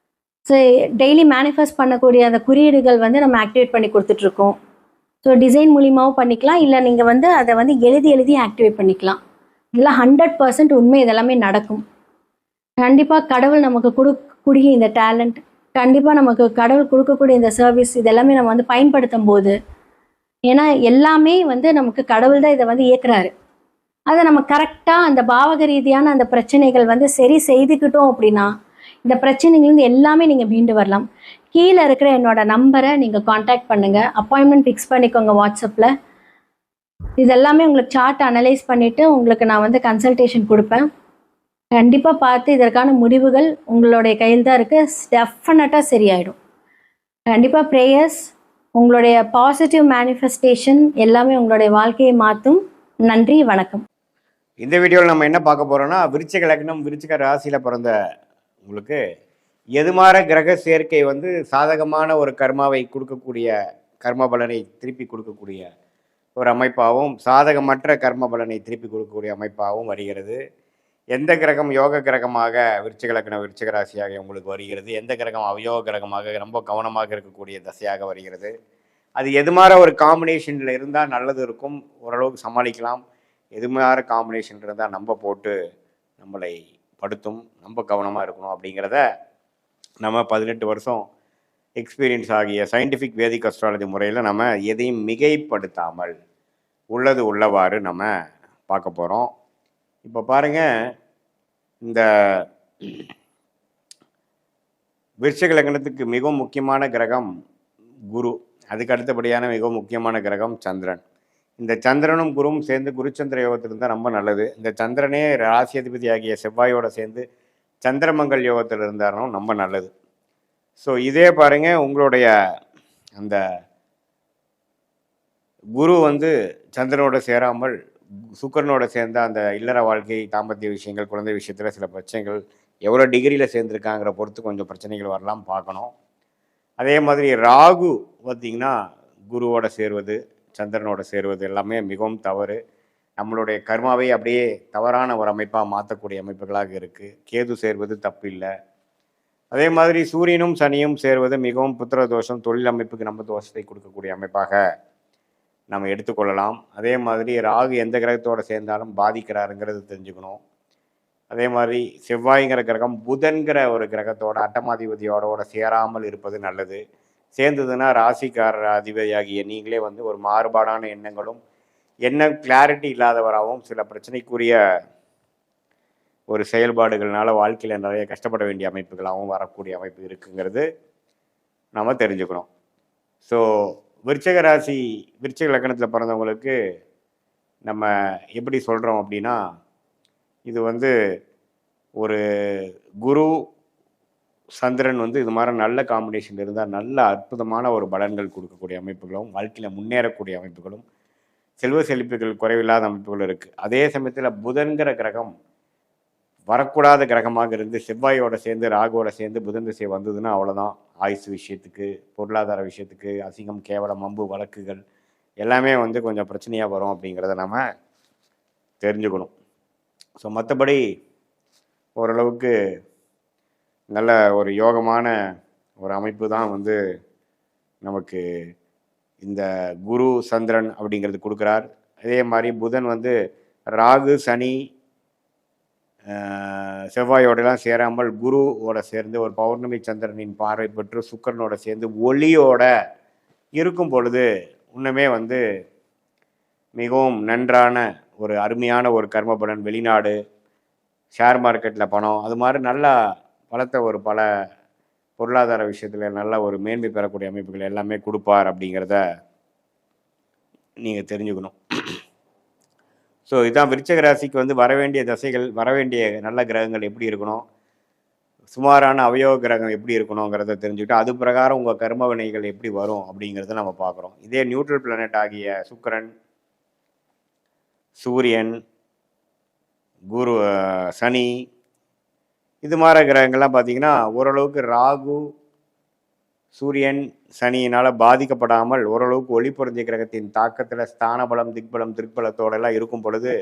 ஸோ டெய்லி மேனிஃபெஸ்ட் பண்ணக்கூடிய அந்த குறியீடுகள் வந்து நம்ம ஆக்டிவேட் பண்ணி கொடுத்துட்ருக்கோம். ஸோ டிசைன் மூலியமாகவும் பண்ணிக்கலாம், இல்லை நீங்கள் வந்து அதை வந்து எழுதி ஆக்டிவேட் பண்ணிக்கலாம். இதெல்லாம் 100% உண்மை, இதெல்லாமே நடக்கும். கண்டிப்பாக கடவுள் நமக்கு கொடுக்கக்கூடிய இந்த டேலண்ட், கண்டிப்பாக நமக்கு கடவுள் கொடுக்கக்கூடிய இந்த சர்வீஸ், இதெல்லாமே நம்ம வந்து பயன்படுத்தும் போது, ஏன்னா எல்லாமே வந்து நமக்கு கடவுள் தான் இதை வந்து இயக்குறாரு. அதை நம்ம கரெக்டாக அந்த பாவக ரீதியான அந்த பிரச்சனைகள் வந்து சரி செய்துக்கிட்டோம் அப்படின்னா இந்த பிரச்சனைகள்லேருந்து எல்லாமே நீங்கள் மீண்டு வரலாம். கீழே இருக்கிற என்னோடய நம்பரை நீங்கள் காண்டாக்ட் பண்ணுங்கள், அப்பாயின்மெண்ட் ஃபிக்ஸ் பண்ணிக்கோங்க வாட்ஸ்அப்பில். இதெல்லாமே உங்களுக்கு சார்ட் அனலைஸ் பண்ணிவிட்டு உங்களுக்கு நான் வந்து கன்சல்டேஷன் கொடுப்பேன். கண்டிப்பாக பார்த்து இதற்கான முடிவுகள் உங்களுடைய கையில் தான் இருக்குது. டெஃபினட்டாக சரியாயிடும். கண்டிப்பாக ப்ரேயர்ஸ், உங்களுடைய பாசிட்டிவ் மேனிஃபெஸ்டேஷன் எல்லாமே உங்களுடைய வாழ்க்கையை மாற்றும். நன்றி, வணக்கம். இந்த வீடியோவில் நம்ம என்ன பார்க்க போகிறோம்னா, விருச்சிக லக்னம் விருச்சிக ராசியில் பிறந்த உங்களுக்கு எதுமாற கிரக சேர்க்கை வந்து சாதகமான ஒரு கர்மாவை கொடுக்கக்கூடிய கர்ம பலனை திருப்பி கொடுக்கக்கூடிய ஒரு அமைப்பாகவும், சாதகமற்ற கர்ம பலனை திருப்பி கொடுக்கக்கூடிய அமைப்பாகவும் வருகிறது. எந்த கிரகம் யோக கிரகமாக விருச்சிக லக்னம் விருச்சிக ராசியாக உங்களுக்கு வருகிறது, எந்த கிரகம் அவயோக கிரகமாக ரொம்ப கவனமாக இருக்கக்கூடிய தசையாக வருகிறது, அது எதுமாற ஒரு காம்பினேஷனில் இருந்தால் நல்லது இருக்கும், ஓரளவுக்கு சமாளிக்கலாம். எதுமாற காம்பினேஷன் இருந்தால் நம்ம போட்டு நம்மளை படுத்தும், ரொம்ப கவனமாக இருக்கணும் அப்படிங்கிறத நம்ம 18 வருஷம் எக்ஸ்பீரியன்ஸ் ஆகிய சயின்டிஃபிக் வேதிக் அஸ்ட்ராலஜி முறையில் நம்ம எதையும் மிகைப்படுத்தாமல் உள்ளது உள்ளவாறு நம்ம பார்க்க போகிறோம். இப்போ பாருங்கள், இந்த விருச்சிக லக்னத்துக்கு மிகவும் முக்கியமான கிரகம் குரு, அதுக்கு அடுத்தபடியான மிகவும் முக்கியமான கிரகம் சந்திரன். இந்த சந்திரனும் குருவும் சேர்ந்து குருச்சந்திர யோகத்தில் இருந்தால் ரொம்ப நல்லது. இந்த சந்திரனே ராசி அதிபதி ஆகிய செவ்வாயோட சேர்ந்து சந்திரமங்கல் யோகத்தில் இருந்தாலும் ரொம்ப நல்லது. ஸோ இதே பாருங்க, உங்களுடைய அந்த குரு வந்து சந்திரனோட சேராமல் சுக்கரனோட சேர்ந்த அந்த இல்லற வாழ்க்கை, தாம்பத்திய விஷயங்கள், குழந்தை விஷயத்தில் சில பிரச்சனைகள் எவ்வளோ டிகிரியில் சேர்ந்துருக்காங்கிற பொறுத்து கொஞ்சம் பிரச்சனைகள் வரலாம், பார்க்கணும். அதே மாதிரி ராகு பார்த்திங்கன்னா குருவோட சேர்வது சந்திரனோட சேருவது எல்லாமே மிகவும் தவறு. நம்மளுடைய கர்மாவை அப்படியே தவறான ஒரு அமைப்பாக மாற்றக்கூடிய அமைப்புகளாக இருக்குது. கேது சேர்வது தப்பு இல்லை. அதே மாதிரி சூரியனும் சனியும் சேர்வது மிகவும் புத்திர தோஷம், தொழில் அமைப்புக்கு நம்ம தோஷத்தை கொடுக்கக்கூடிய அமைப்பாக நம்ம எடுத்துக்கொள்ளலாம். அதே மாதிரி ராகு எந்த கிரகத்தோடு சேர்ந்தாலும் பாதிக்கிறாருங்கிறது தெரிஞ்சுக்கணும். அதே மாதிரி செவ்வாய்ங்கிற கிரகம் புதன்கிற ஒரு கிரகத்தோட அட்டமாதிபதியோட சேராமல் இருப்பது நல்லது. சேர்ந்ததுன்னா ராசிக்காரர் அதிபதியாகிய நீங்களே வந்து ஒரு மாறுபாடான எண்ணங்களும் கிளாரிட்டி இல்லாதவராகவும் சில பிரச்சனைக்குரிய ஒரு செயல்பாடுகள்னால வாழ்க்கையில் நிறைய கஷ்டப்பட வேண்டிய அமைப்புகளாகவும் வரக்கூடிய அமைப்பு இருக்குங்கிறது நம்ம தெரிஞ்சுக்கணும். ஸோ விருச்சிக ராசி விருச்சிக லக்னத்தில் பிறந்தவங்களுக்கு நம்ம எப்படி சொல்கிறோம் அப்படின்னா, இது வந்து ஒரு குரு சந்திரன் வந்து இது மாதிரி நல்ல காம்பினேஷன் இருந்தால் நல்ல அற்புதமான ஒரு பலன்கள் கொடுக்கக்கூடிய அமைப்புகளும், வாழ்க்கையில் முன்னேறக்கூடிய அமைப்புகளும், செல்வ செழிப்புகள் குறைவில்லாத அமைப்புகளும் இருக்குது. அதே சமயத்தில் புதன்கிற கிரகம் வரக்கூடாத கிரகமாக இருந்து செவ்வாயோட சேர்ந்து ராகுவோட சேர்ந்து புதன் திசை வந்ததுன்னா அவ்வளோதான். ஆயுசு விஷயத்துக்கு, பொருளாதார விஷயத்துக்கு, அசிங்கம் கேவலம் மம்பு வழக்குகள் எல்லாமே வந்து கொஞ்சம் பிரச்சனையாக வரும் அப்படிங்கிறத நம்ம தெரிஞ்சுக்கணும். ஸோ மற்றபடி ஓரளவுக்கு நல்ல ஒரு யோகமான ஒரு அமைப்பு தான் வந்து நமக்கு இந்த குரு சந்திரன் அப்படிங்கிறது கொடுக்குறார். அதே மாதிரி புதன் வந்து ராகு சனி செவ்வாயோடலாம் சேராமல் குருவோட சேர்ந்து ஒரு பௌர்ணமி சந்திரனின் பார்வை பெற்று சுக்கரனோட சேர்ந்து ஒளியோட இருக்கும் பொழுது இன்னுமே வந்து மிகவும் நன்றான ஒரு அருமையான ஒரு கர்ம பலன், வெளிநாடு, ஷேர் மார்க்கெட்டில் பணம், அது மாதிரி நல்லா பல பொருளாதார விஷயத்தில் நல்ல ஒரு மேன்மை பெறக்கூடிய அமைப்புகள் எல்லாமே கொடுப்பார் அப்படிங்கிறத நீங்கள் தெரிஞ்சுக்கணும். ஸோ இதுதான் விருச்சிக ராசிக்கு வந்து வரவேண்டிய தசைகள், வரவேண்டிய நல்ல கிரகங்கள் எப்படி இருக்கணும், சுமாரான அவயோக கிரகம் எப்படி இருக்கணுங்கிறத தெரிஞ்சுக்கிட்டு அது பிரகாரம் உங்கள் கர்ம வினைகள் எப்படி வரும் அப்படிங்கிறத நம்ம பார்க்குறோம். இதே நியூட்ரல் பிளானட் ஆகிய சுக்கிரன், சூரியன், குரு, சனி, இது மாதிரி கிரகங்கள்லாம் பார்த்திங்கன்னா ஓரளவுக்கு ராகு சூரியன் சனியினால் பாதிக்கப்படாமல் ஓரளவுக்கு ஒளி பொருந்திய கிரகத்தின் தாக்கத்தில் ஸ்தான பலம், திக்பலம், திருப்பலத்தோடெல்லாம் இருக்கும் பொழுது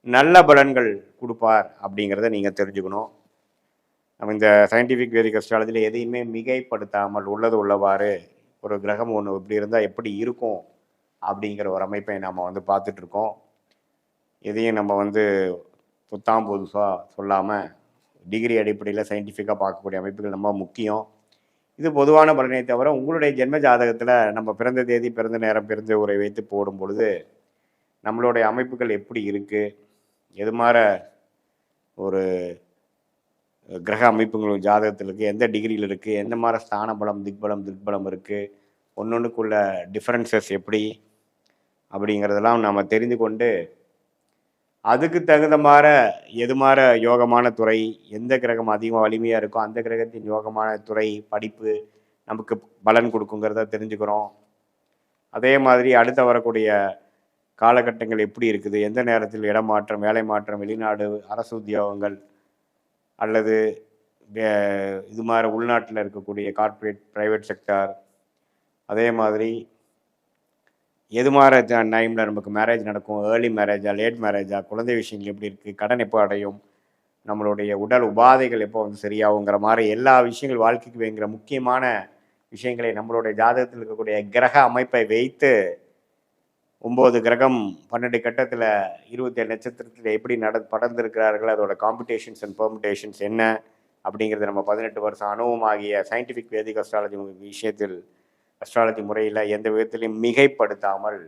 நல்ல பலன்கள் கொடுப்பார் அப்படிங்கிறத நீங்கள் தெரிஞ்சுக்கணும். நம்ம இந்த சயின்டிஃபிக் வேதிக் அஸ்ட்ராலஜியில் எதையுமே மிகைப்படுத்தாமல் உள்ளது உள்ளவாறு ஒரு கிரகம் ஒன்று இப்படி இருந்தால் எப்படி இருக்கும் அப்படிங்கிற ஒரு அமைப்பை நம்ம வந்து பார்த்துட்ருக்கோம். எதையும் நம்ம வந்து புத்தாம் புதுசாக சொல்லாமல் டிகிரி அடிப்படையில் சயின்டிஃபிக்காக பார்க்கக்கூடிய அமைப்புகள் ரொம்ப முக்கியம். இது பொதுவான பலனை தவிர உங்களுடைய ஜென்ம ஜாதகத்தில் நம்ம பிறந்த தேதி, பிறந்த நேரம், பிறந்த உரை வைத்து போடும் பொழுது நம்மளுடைய அமைப்புகள் எப்படி இருக்குது, எது மாதிரி ஒரு கிரக அமைப்புகளும் ஜாதகத்தில் இருக்குது, எந்த டிகிரியில் இருக்குது, எந்த மாதிரி ஸ்தான பலம், திக்பலம் இருக்குது, ஒன்றொன்றுக்குள்ள டிஃப்ரென்சஸ் எப்படி அப்படிங்கிறதெல்லாம் நம்ம தெரிந்து கொண்டு அதுக்கு தகுந்த மாதிரி எது மாதிரி யோகமான துறை, எந்த கிரகம் அதிகமாக வலிமையாக இருக்கோ அந்த கிரகத்தின் யோகமான துறை, படிப்பு, நமக்கு பலன் கொடுக்குங்கிறத தெரிஞ்சுக்கிறோம். அதே மாதிரி அடுத்த வரக்கூடிய காலகட்டங்கள் எப்படி இருக்குது, எந்த நேரத்தில் இடமாற்றம், வேலை மாற்றம், வெளிநாடு, அரசு உத்தியோகங்கள் அல்லது இது மாதிரி உள்நாட்டில் இருக்கக்கூடிய கார்ப்பரேட் ப்ரைவேட் செக்டார், அதே மாதிரி எது மாதிரி டைமில் நமக்கு மேரேஜ் நடக்கும், ஏர்லி மேரேஜா லேட் மேரேஜா, குழந்தை விஷயங்கள் எப்படி இருக்குது, கடன் எப்போ அடையும், நம்மளுடைய உடல் உபாதைகள் எப்போ வந்து சரியாகுங்கிற மாதிரி எல்லா விஷயங்கள் வாழ்க்கைக்கு வேங்கிற முக்கியமான விஷயங்களை நம்மளுடைய ஜாதகத்தில் இருக்கக்கூடிய கிரக அமைப்பை வைத்து 9 கிரகம் 12 கட்டத்தில் 27 நட்சத்திரத்தில் எப்படி படர்ந்திருக்கிறார்கள், அதோட காம்படிஷன்ஸ் அண்ட் பெர்முடேஷன்ஸ் என்ன அப்படிங்கிறது நம்ம 18 வருஷம் அனுபவமாகிய சயின்டிஃபிக் வேதிக் அஸ்ட்ராலஜி விஷயத்தில் அஸ்ட்ராலஜி முறையில் எந்த விதத்திலையும் மிகைப்படுத்தாமல்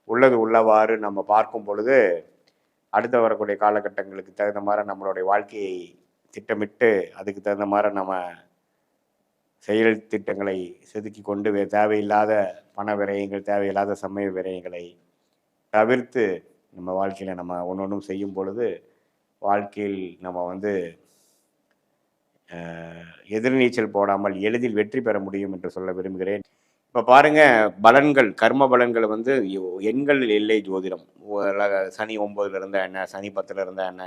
உள்ளது உள்ளவாறு நம்ம பார்க்கும் பொழுது அடுத்த வரக்கூடிய காலகட்டங்களுக்கு தகுந்த மாதிரி நம்மளுடைய வாழ்க்கையை திட்டமிட்டு அதுக்கு தகுந்த மாதிரி நம்ம செயல் திட்டங்களை செதுக்கி கொண்டு தேவையில்லாத பண விரயங்கள், தேவையில்லாத சமய விரயங்களை தவிர்த்து நம்ம வாழ்க்கையில் நம்ம ஒன்றொன்றும் செய்யும் பொழுது வாழ்க்கையில் நம்ம வந்து எதிர்நீச்சல் போடாமல் எளிதில் வெற்றி பெற முடியும் என்று சொல்ல விரும்புகிறேன். இப்போ பாருங்க, பலன்கள், கர்ம பலன்கள் வந்து எண்கள் இல்லை ஜோதிடம். சனி 9ல் இருந்தா என்ன, சனி 10ல் இருந்தா என்ன,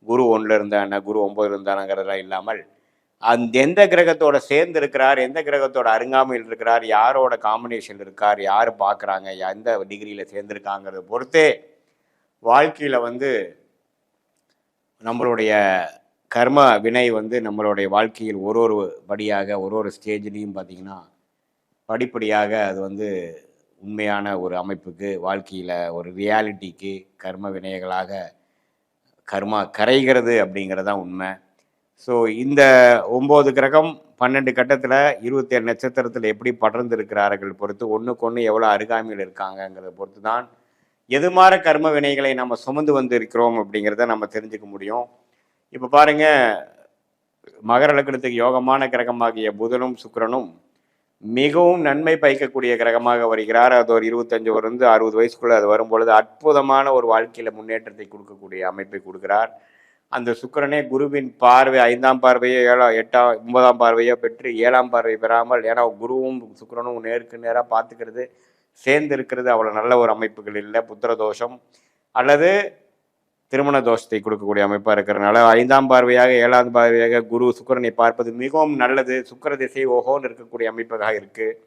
குரு 1ல் இருந்தா என்ன, குரு 9ல் இருந்தாங்கிறதெல்லாம் இல்லாமல் அந்த எந்த கிரகத்தோட சேர்ந்து இருக்கிறார், எந்த கிரகத்தோட அருங்காமையில் இருக்கிறார், யாரோட காம்பினேஷன் இருக்கார், யார் பார்க்குறாங்க, எந்த டிகிரியில் சேர்ந்துருக்காங்கிறத பொறுத்தே வாழ்க்கையில் வந்து நம்மளுடைய கர்ம வினை வந்து நம்மளுடைய வாழ்க்கையில் ஒரு படியாக ஒரு ஸ்டேஜ்லேயும் பார்த்திங்கன்னா படிப்படியாக அது வந்து உண்மையான ஒரு அமைப்புக்கு, வாழ்க்கையில் ஒரு ரியாலிட்டிக்கு கர்ம வினைகளாக கர்மா கரைகிறது அப்படிங்கிறது தான் உண்மை. ஸோ இந்த 9 கிரகம் 12 கட்டத்தில் 27 நட்சத்திரத்தில் எப்படி படர்ந்திருக்கிறார்கள் பொறுத்து, ஒன்றுக்கு ஒன்று எவ்வளோ அருகாமையில் இருக்காங்கங்கிறத பொறுத்து தான் எது மாதிரி கர்ம வினைகளை நம்ம சுமந்து வந்து இருக்கிறோம் அப்படிங்கிறத நம்ம தெரிஞ்சுக்க முடியும். இப்போ பாருங்க, மகர லக்னத்துக்கு யோகமான கிரகமாகிய புதனும் சுக்கிரனும் மிகவும் நன்மை பயக்கக்கூடிய கிரகமாக வருகிறார். அது ஒரு 25 60 வயசுக்குள்ள அது வரும்பொழுது அற்புதமான ஒரு வாழ்க்கையில் முன்னேற்றத்தை கொடுக்கக்கூடிய அமைப்பை கொடுக்கிறார். அந்த சுக்கிரனே குருவின் பார்வை 5ஆம் பார்வையோ 9ஆம் பார்வையோ பெற்று 7ஆம் பார்வை பெறாமல், ஏன்னா குருவும் சுக்கிரனும் நேருக்கு நேராக பார்த்துக்கிறது, சேர்ந்து இருக்கிறது அவ்வளோ நல்ல ஒரு அமைப்புகள் இல்லை. புத்திர தோஷம் அல்லது திருமண தோஷத்தை கொடுக்கக்கூடிய அமைப்பாக இருக்கிறதுனால 5ஆம் பார்வையாக 7ஆம் பார்வையாக குரு சுக்கிரனை பார்ப்பது மிகவும் நல்லது. சுக்கிர திசை ஓஹோன்னு இருக்கக்கூடிய அமைப்பாக இருக்குது.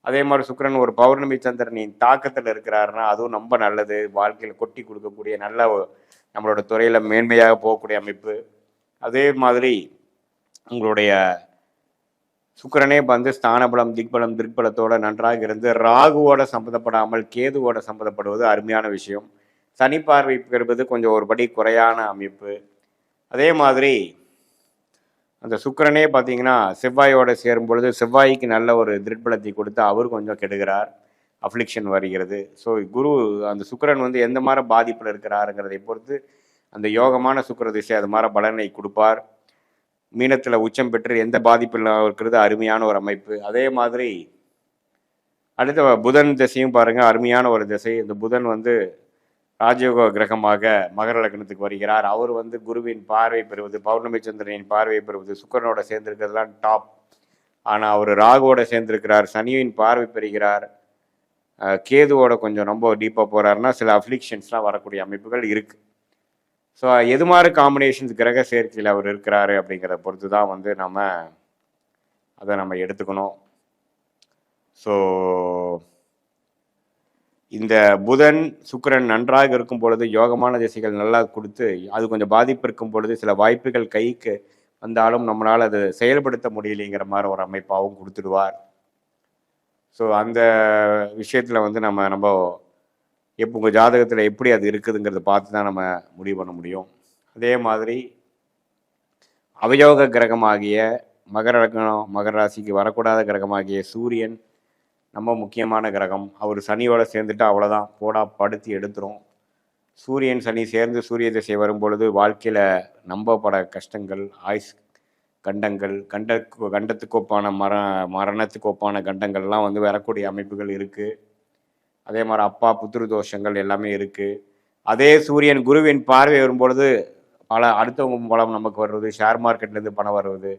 அதே மாதிரி சுக்கிரன் ஒரு பௌர்ணமி சந்திரனின் தாக்கத்தில் இருக்கிறாருன்னா அதுவும் ரொம்ப நல்லது. வாழ்க்கையில் கொட்டி கொடுக்கக்கூடிய நல்ல நம்மளோட துறையில் மேன்மையாக போகக்கூடிய அமைப்பு. அதே மாதிரி உங்களுடைய சுக்கிரனே வந்து ஸ்தானபலம், திக்பலம், திருப்பலத்தோட நன்றாக இருந்து ராகுவோட சம்மந்தப்படாமல் கேதுவோட சம்மந்தப்படுவது அருமையான விஷயம். சனி பார்வை பெறுவது கொஞ்சம் ஒரு படி குறையான அமைப்பு. அதே மாதிரி அந்த சுக்கிரனே பார்த்தீங்கன்னா செவ்வாயோட சேரும் பொழுது செவ்வாய்க்கு நல்ல ஒரு திருப்பலத்தை கொடுத்து அவர் கொஞ்சம் கெடுகிறார், அஃப்ளிக்ஷன் வருகிறது. ஸோ குரு அந்த சுக்கிரன் வந்து எந்த மாதிரி பாதிப்பில் இருக்கிறாருங்கிறதை பொறுத்து அந்த யோகமான சுக்கிர திசை அது மாதிரி பலனை கொடுப்பார். மீனத்தில் உச்சம் பெற்று எந்த பாதிப்பில் இருக்கிறது அருமையான ஒரு அமைப்பு. அதே மாதிரி அடுத்த புதன் திசையும் பாருங்கள், அருமையான ஒரு திசை. இந்த புதன் வந்து ராஜயோக கிரகமாக மகர லக்னத்துக்கு வருகிறார். அவர் வந்து குருவின் பார்வை பெறுவது, பௌர்ணமி சந்திரனின் பார்வை பெறுவது, சுக்கிரனோட சேர்ந்திருக்கிறதுலாம் டாப். ஆனால் அவர் ராகுவோட சேர்ந்திருக்கிறார், சனியின் பார்வை பெறுகிறார், கேதுவோட கொஞ்சம் ரொம்ப டீப்பாக போகிறாருன்னா சில அஃப்ளிக்ஷன்ஸ்லாம் வரக்கூடிய அமைப்புகள் இருக்குது. ஸோ எது மாதிரி காம்பினேஷன்ஸ் கிரக சேர்க்கையில் அவர் இருக்கிறாரு அப்படிங்கிறத பொறுத்து தான் வந்து அதை நம்ம எடுத்துக்கணும். ஸோ இந்த புதன் சுக்கிரன் நன்றாக இருக்கும் பொழுது யோகமான திசைகள் நல்லா கொடுத்து, அது கொஞ்சம் பாதிப்பு இருக்கும் பொழுது சில வாய்ப்புகள் கைக்கு வந்தாலும் நம்மளால் அது செயல்படுத்த முடியலைங்கிற மாதிரி ஒரு அமைப்பாகவும் கொடுத்துடுவார். ஸோ அந்த விஷயத்தில் வந்து நம்ம எப்போ உங்கள் ஜாதகத்தில் எப்படி அது இருக்குதுங்கிறத பார்த்து தான் நம்ம முடிவு பண்ண முடியும். அதே மாதிரி அவயோக கிரகமாகிய மகர லக்னம், மகர ராசிக்கு வரக்கூடாத கிரகமாகிய சூரியன் ரொம்ப முக்கியமான கிரகம். அவர் சனியோட சேர்ந்துட்டு அவ்வளோதான், போடா படுத்தி எடுத்துரும். சூரியன் சனி சேர்ந்து சூரிய திசை வரும்பொழுது வாழ்க்கையில் நம்பப்பட கஷ்டங்கள், ஆயுஸ் கண்டங்கள், கண்டத்துக்கு ஒப்பான மரணத்துக்கு ஒப்பான கண்டங்கள்லாம் வந்து வரக்கூடிய அமைப்புகள் இருக்குது. அதே மாதிரி அப்பா புத்திரு தோஷங்கள் எல்லாமே இருக்குது. அதே சூரியன் குருவின் பார்வை வரும்பொழுது பல அடுத்தவங்க மூலம் நமக்கு வருவது, ஷேர் மார்க்கெட்லேருந்து பணம் வருவது,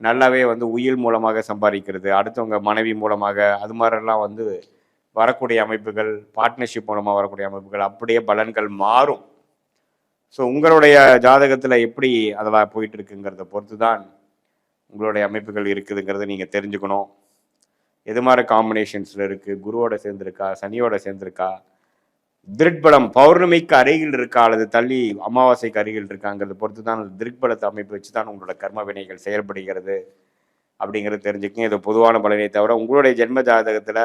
நல்லாவே வந்து உயில் மூலமாக சம்பாதிக்கிறது, அடுத்தவங்க மனைவி மூலமாக, அது மாதிரிலாம் வந்து வரக்கூடிய அமைப்புகள், பார்ட்னர்ஷிப் மூலமாக வரக்கூடிய அமைப்புகள், அப்படியே பலன்கள் மாறும். ஸோ உங்களுடைய ஜாதகத்தில் எப்படி அதெல்லாம் போயிட்டு இருக்குங்கிறத பொறுத்து தான் உங்களுடைய அமைப்புகள் இருக்குதுங்கிறத நீங்கள் தெரிஞ்சுக்கணும். எது மாதிரி காம்பினேஷன்ஸில் இருக்குது, குருவோட சேர்ந்துருக்கா, சனியோட சேர்ந்துருக்கா, திருட்பலம் பௌர்ணமிக்கு அருகில் இருக்கா அல்லது தள்ளி அமாவாசைக்கு அருகில் இருக்காங்கிறத பொறுத்து தான் அந்த திருட்பலத்தை அமைப்பு வச்சு தான் உங்களோட கர்ம வினைகள் செயல்படுகிறது அப்படிங்கிறது தெரிஞ்சுக்கங்க. இது பொதுவான பலனை தவிர உங்களுடைய ஜென்ம ஜாதகத்தில்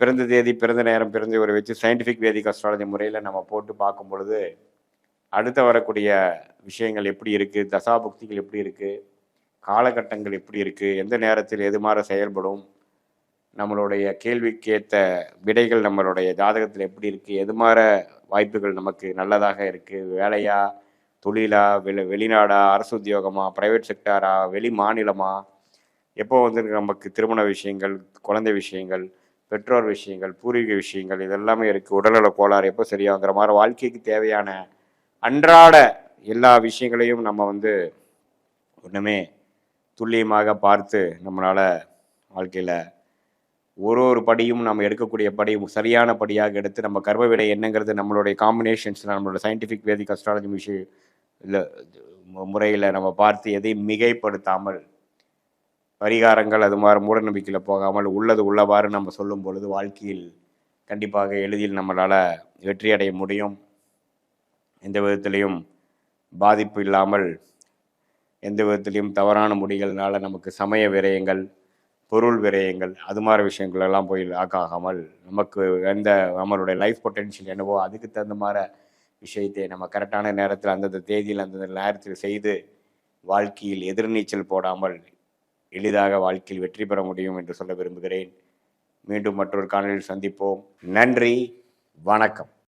பிறந்த தேதி, பிறந்த நேரம், பிறந்த ஒரு வச்சு சயின்டிஃபிக் வேதிக் அஸ்ட்ராலஜி முறையில் நம்ம போட்டு பார்க்கும் பொழுது அடுத்து வரக்கூடிய விஷயங்கள் எப்படி இருக்குது, தசாபுக்திகள் எப்படி இருக்குது, காலகட்டங்கள் எப்படி இருக்குது, எந்த நேரத்தில் எது மாதிரி செயல்படும், நம்மளுடைய கேள்விக்கேற்ற விடைகள் நம்மளுடைய ஜாதகத்தில் எப்படி இருக்குது, எது மாதிரி வாய்ப்புகள் நமக்கு நல்லதாக இருக்குது, வேலையா, தொழிலா, வெளிநாடா, அரசு உத்தியோகமா, ப்ரைவேட் செக்டாரா, வெளி மாநிலமா, எப்போ வந்து நமக்கு திருமண விஷயங்கள், குழந்தை விஷயங்கள், பெற்றோர் விஷயங்கள், பூர்வீக விஷயங்கள், இதெல்லாமே இருக்குது. உடல்நல கோளாறு எப்போ சரியாகிற மாதிரி வாழ்க்கைக்கு தேவையான அன்றாட எல்லா விஷயங்களையும் நம்ம வந்து ஒன்றுமே துல்லியமாக பார்த்து நம்மளால் வாழ்க்கையில் ஒரு படியும் நம்ம எடுக்கக்கூடிய படி சரியான படியாக எடுத்து நம்ம கர்ம விடை என்னங்கிறது நம்மளுடைய காம்பினேஷன்ஸில் நம்மளோட சயின்டிஃபிக் வேதிக் அஸ்ட்ராலஜி விஷயம் இல்லை முறையில் நம்ம பார்த்து எதையும் மிகைப்படுத்தாமல் பரிகாரங்கள் அது மாதிரி மூடநம்பிக்கையில் போகாமல் உள்ளது உள்ளவாறு நம்ம சொல்லும் பொழுது வாழ்க்கையில் கண்டிப்பாக எளிதில் நம்மளால் வெற்றி அடைய முடியும். எந்த விதத்திலையும் பாதிப்பு இல்லாமல், எந்த விதத்திலையும் தவறான முடிகள்னால நமக்கு சமய விரயங்கள், பொருள் விரயங்கள், அது மாதிரி விஷயங்கள் எல்லாம் போய் ஆக்காகாமல் நமக்கு எந்த நம்மளுடைய லைஃப் பொட்டென்ஷியல் என்னவோ அதுக்கு தகுந்த மாதிரி விஷயத்தை நம்ம கரெக்டான நேரத்தில் அந்தந்த தேதியில் அந்தந்த நேரத்தில் செய்து வாழ்க்கையில் எதிர்நீச்சல் போடாமல் எளிதாக வாழ்க்கையில் வெற்றி பெற முடியும் என்று சொல்ல விரும்புகிறேன். மீண்டும் மற்றொரு காணொளியில் சந்திப்போம். நன்றி, வணக்கம்.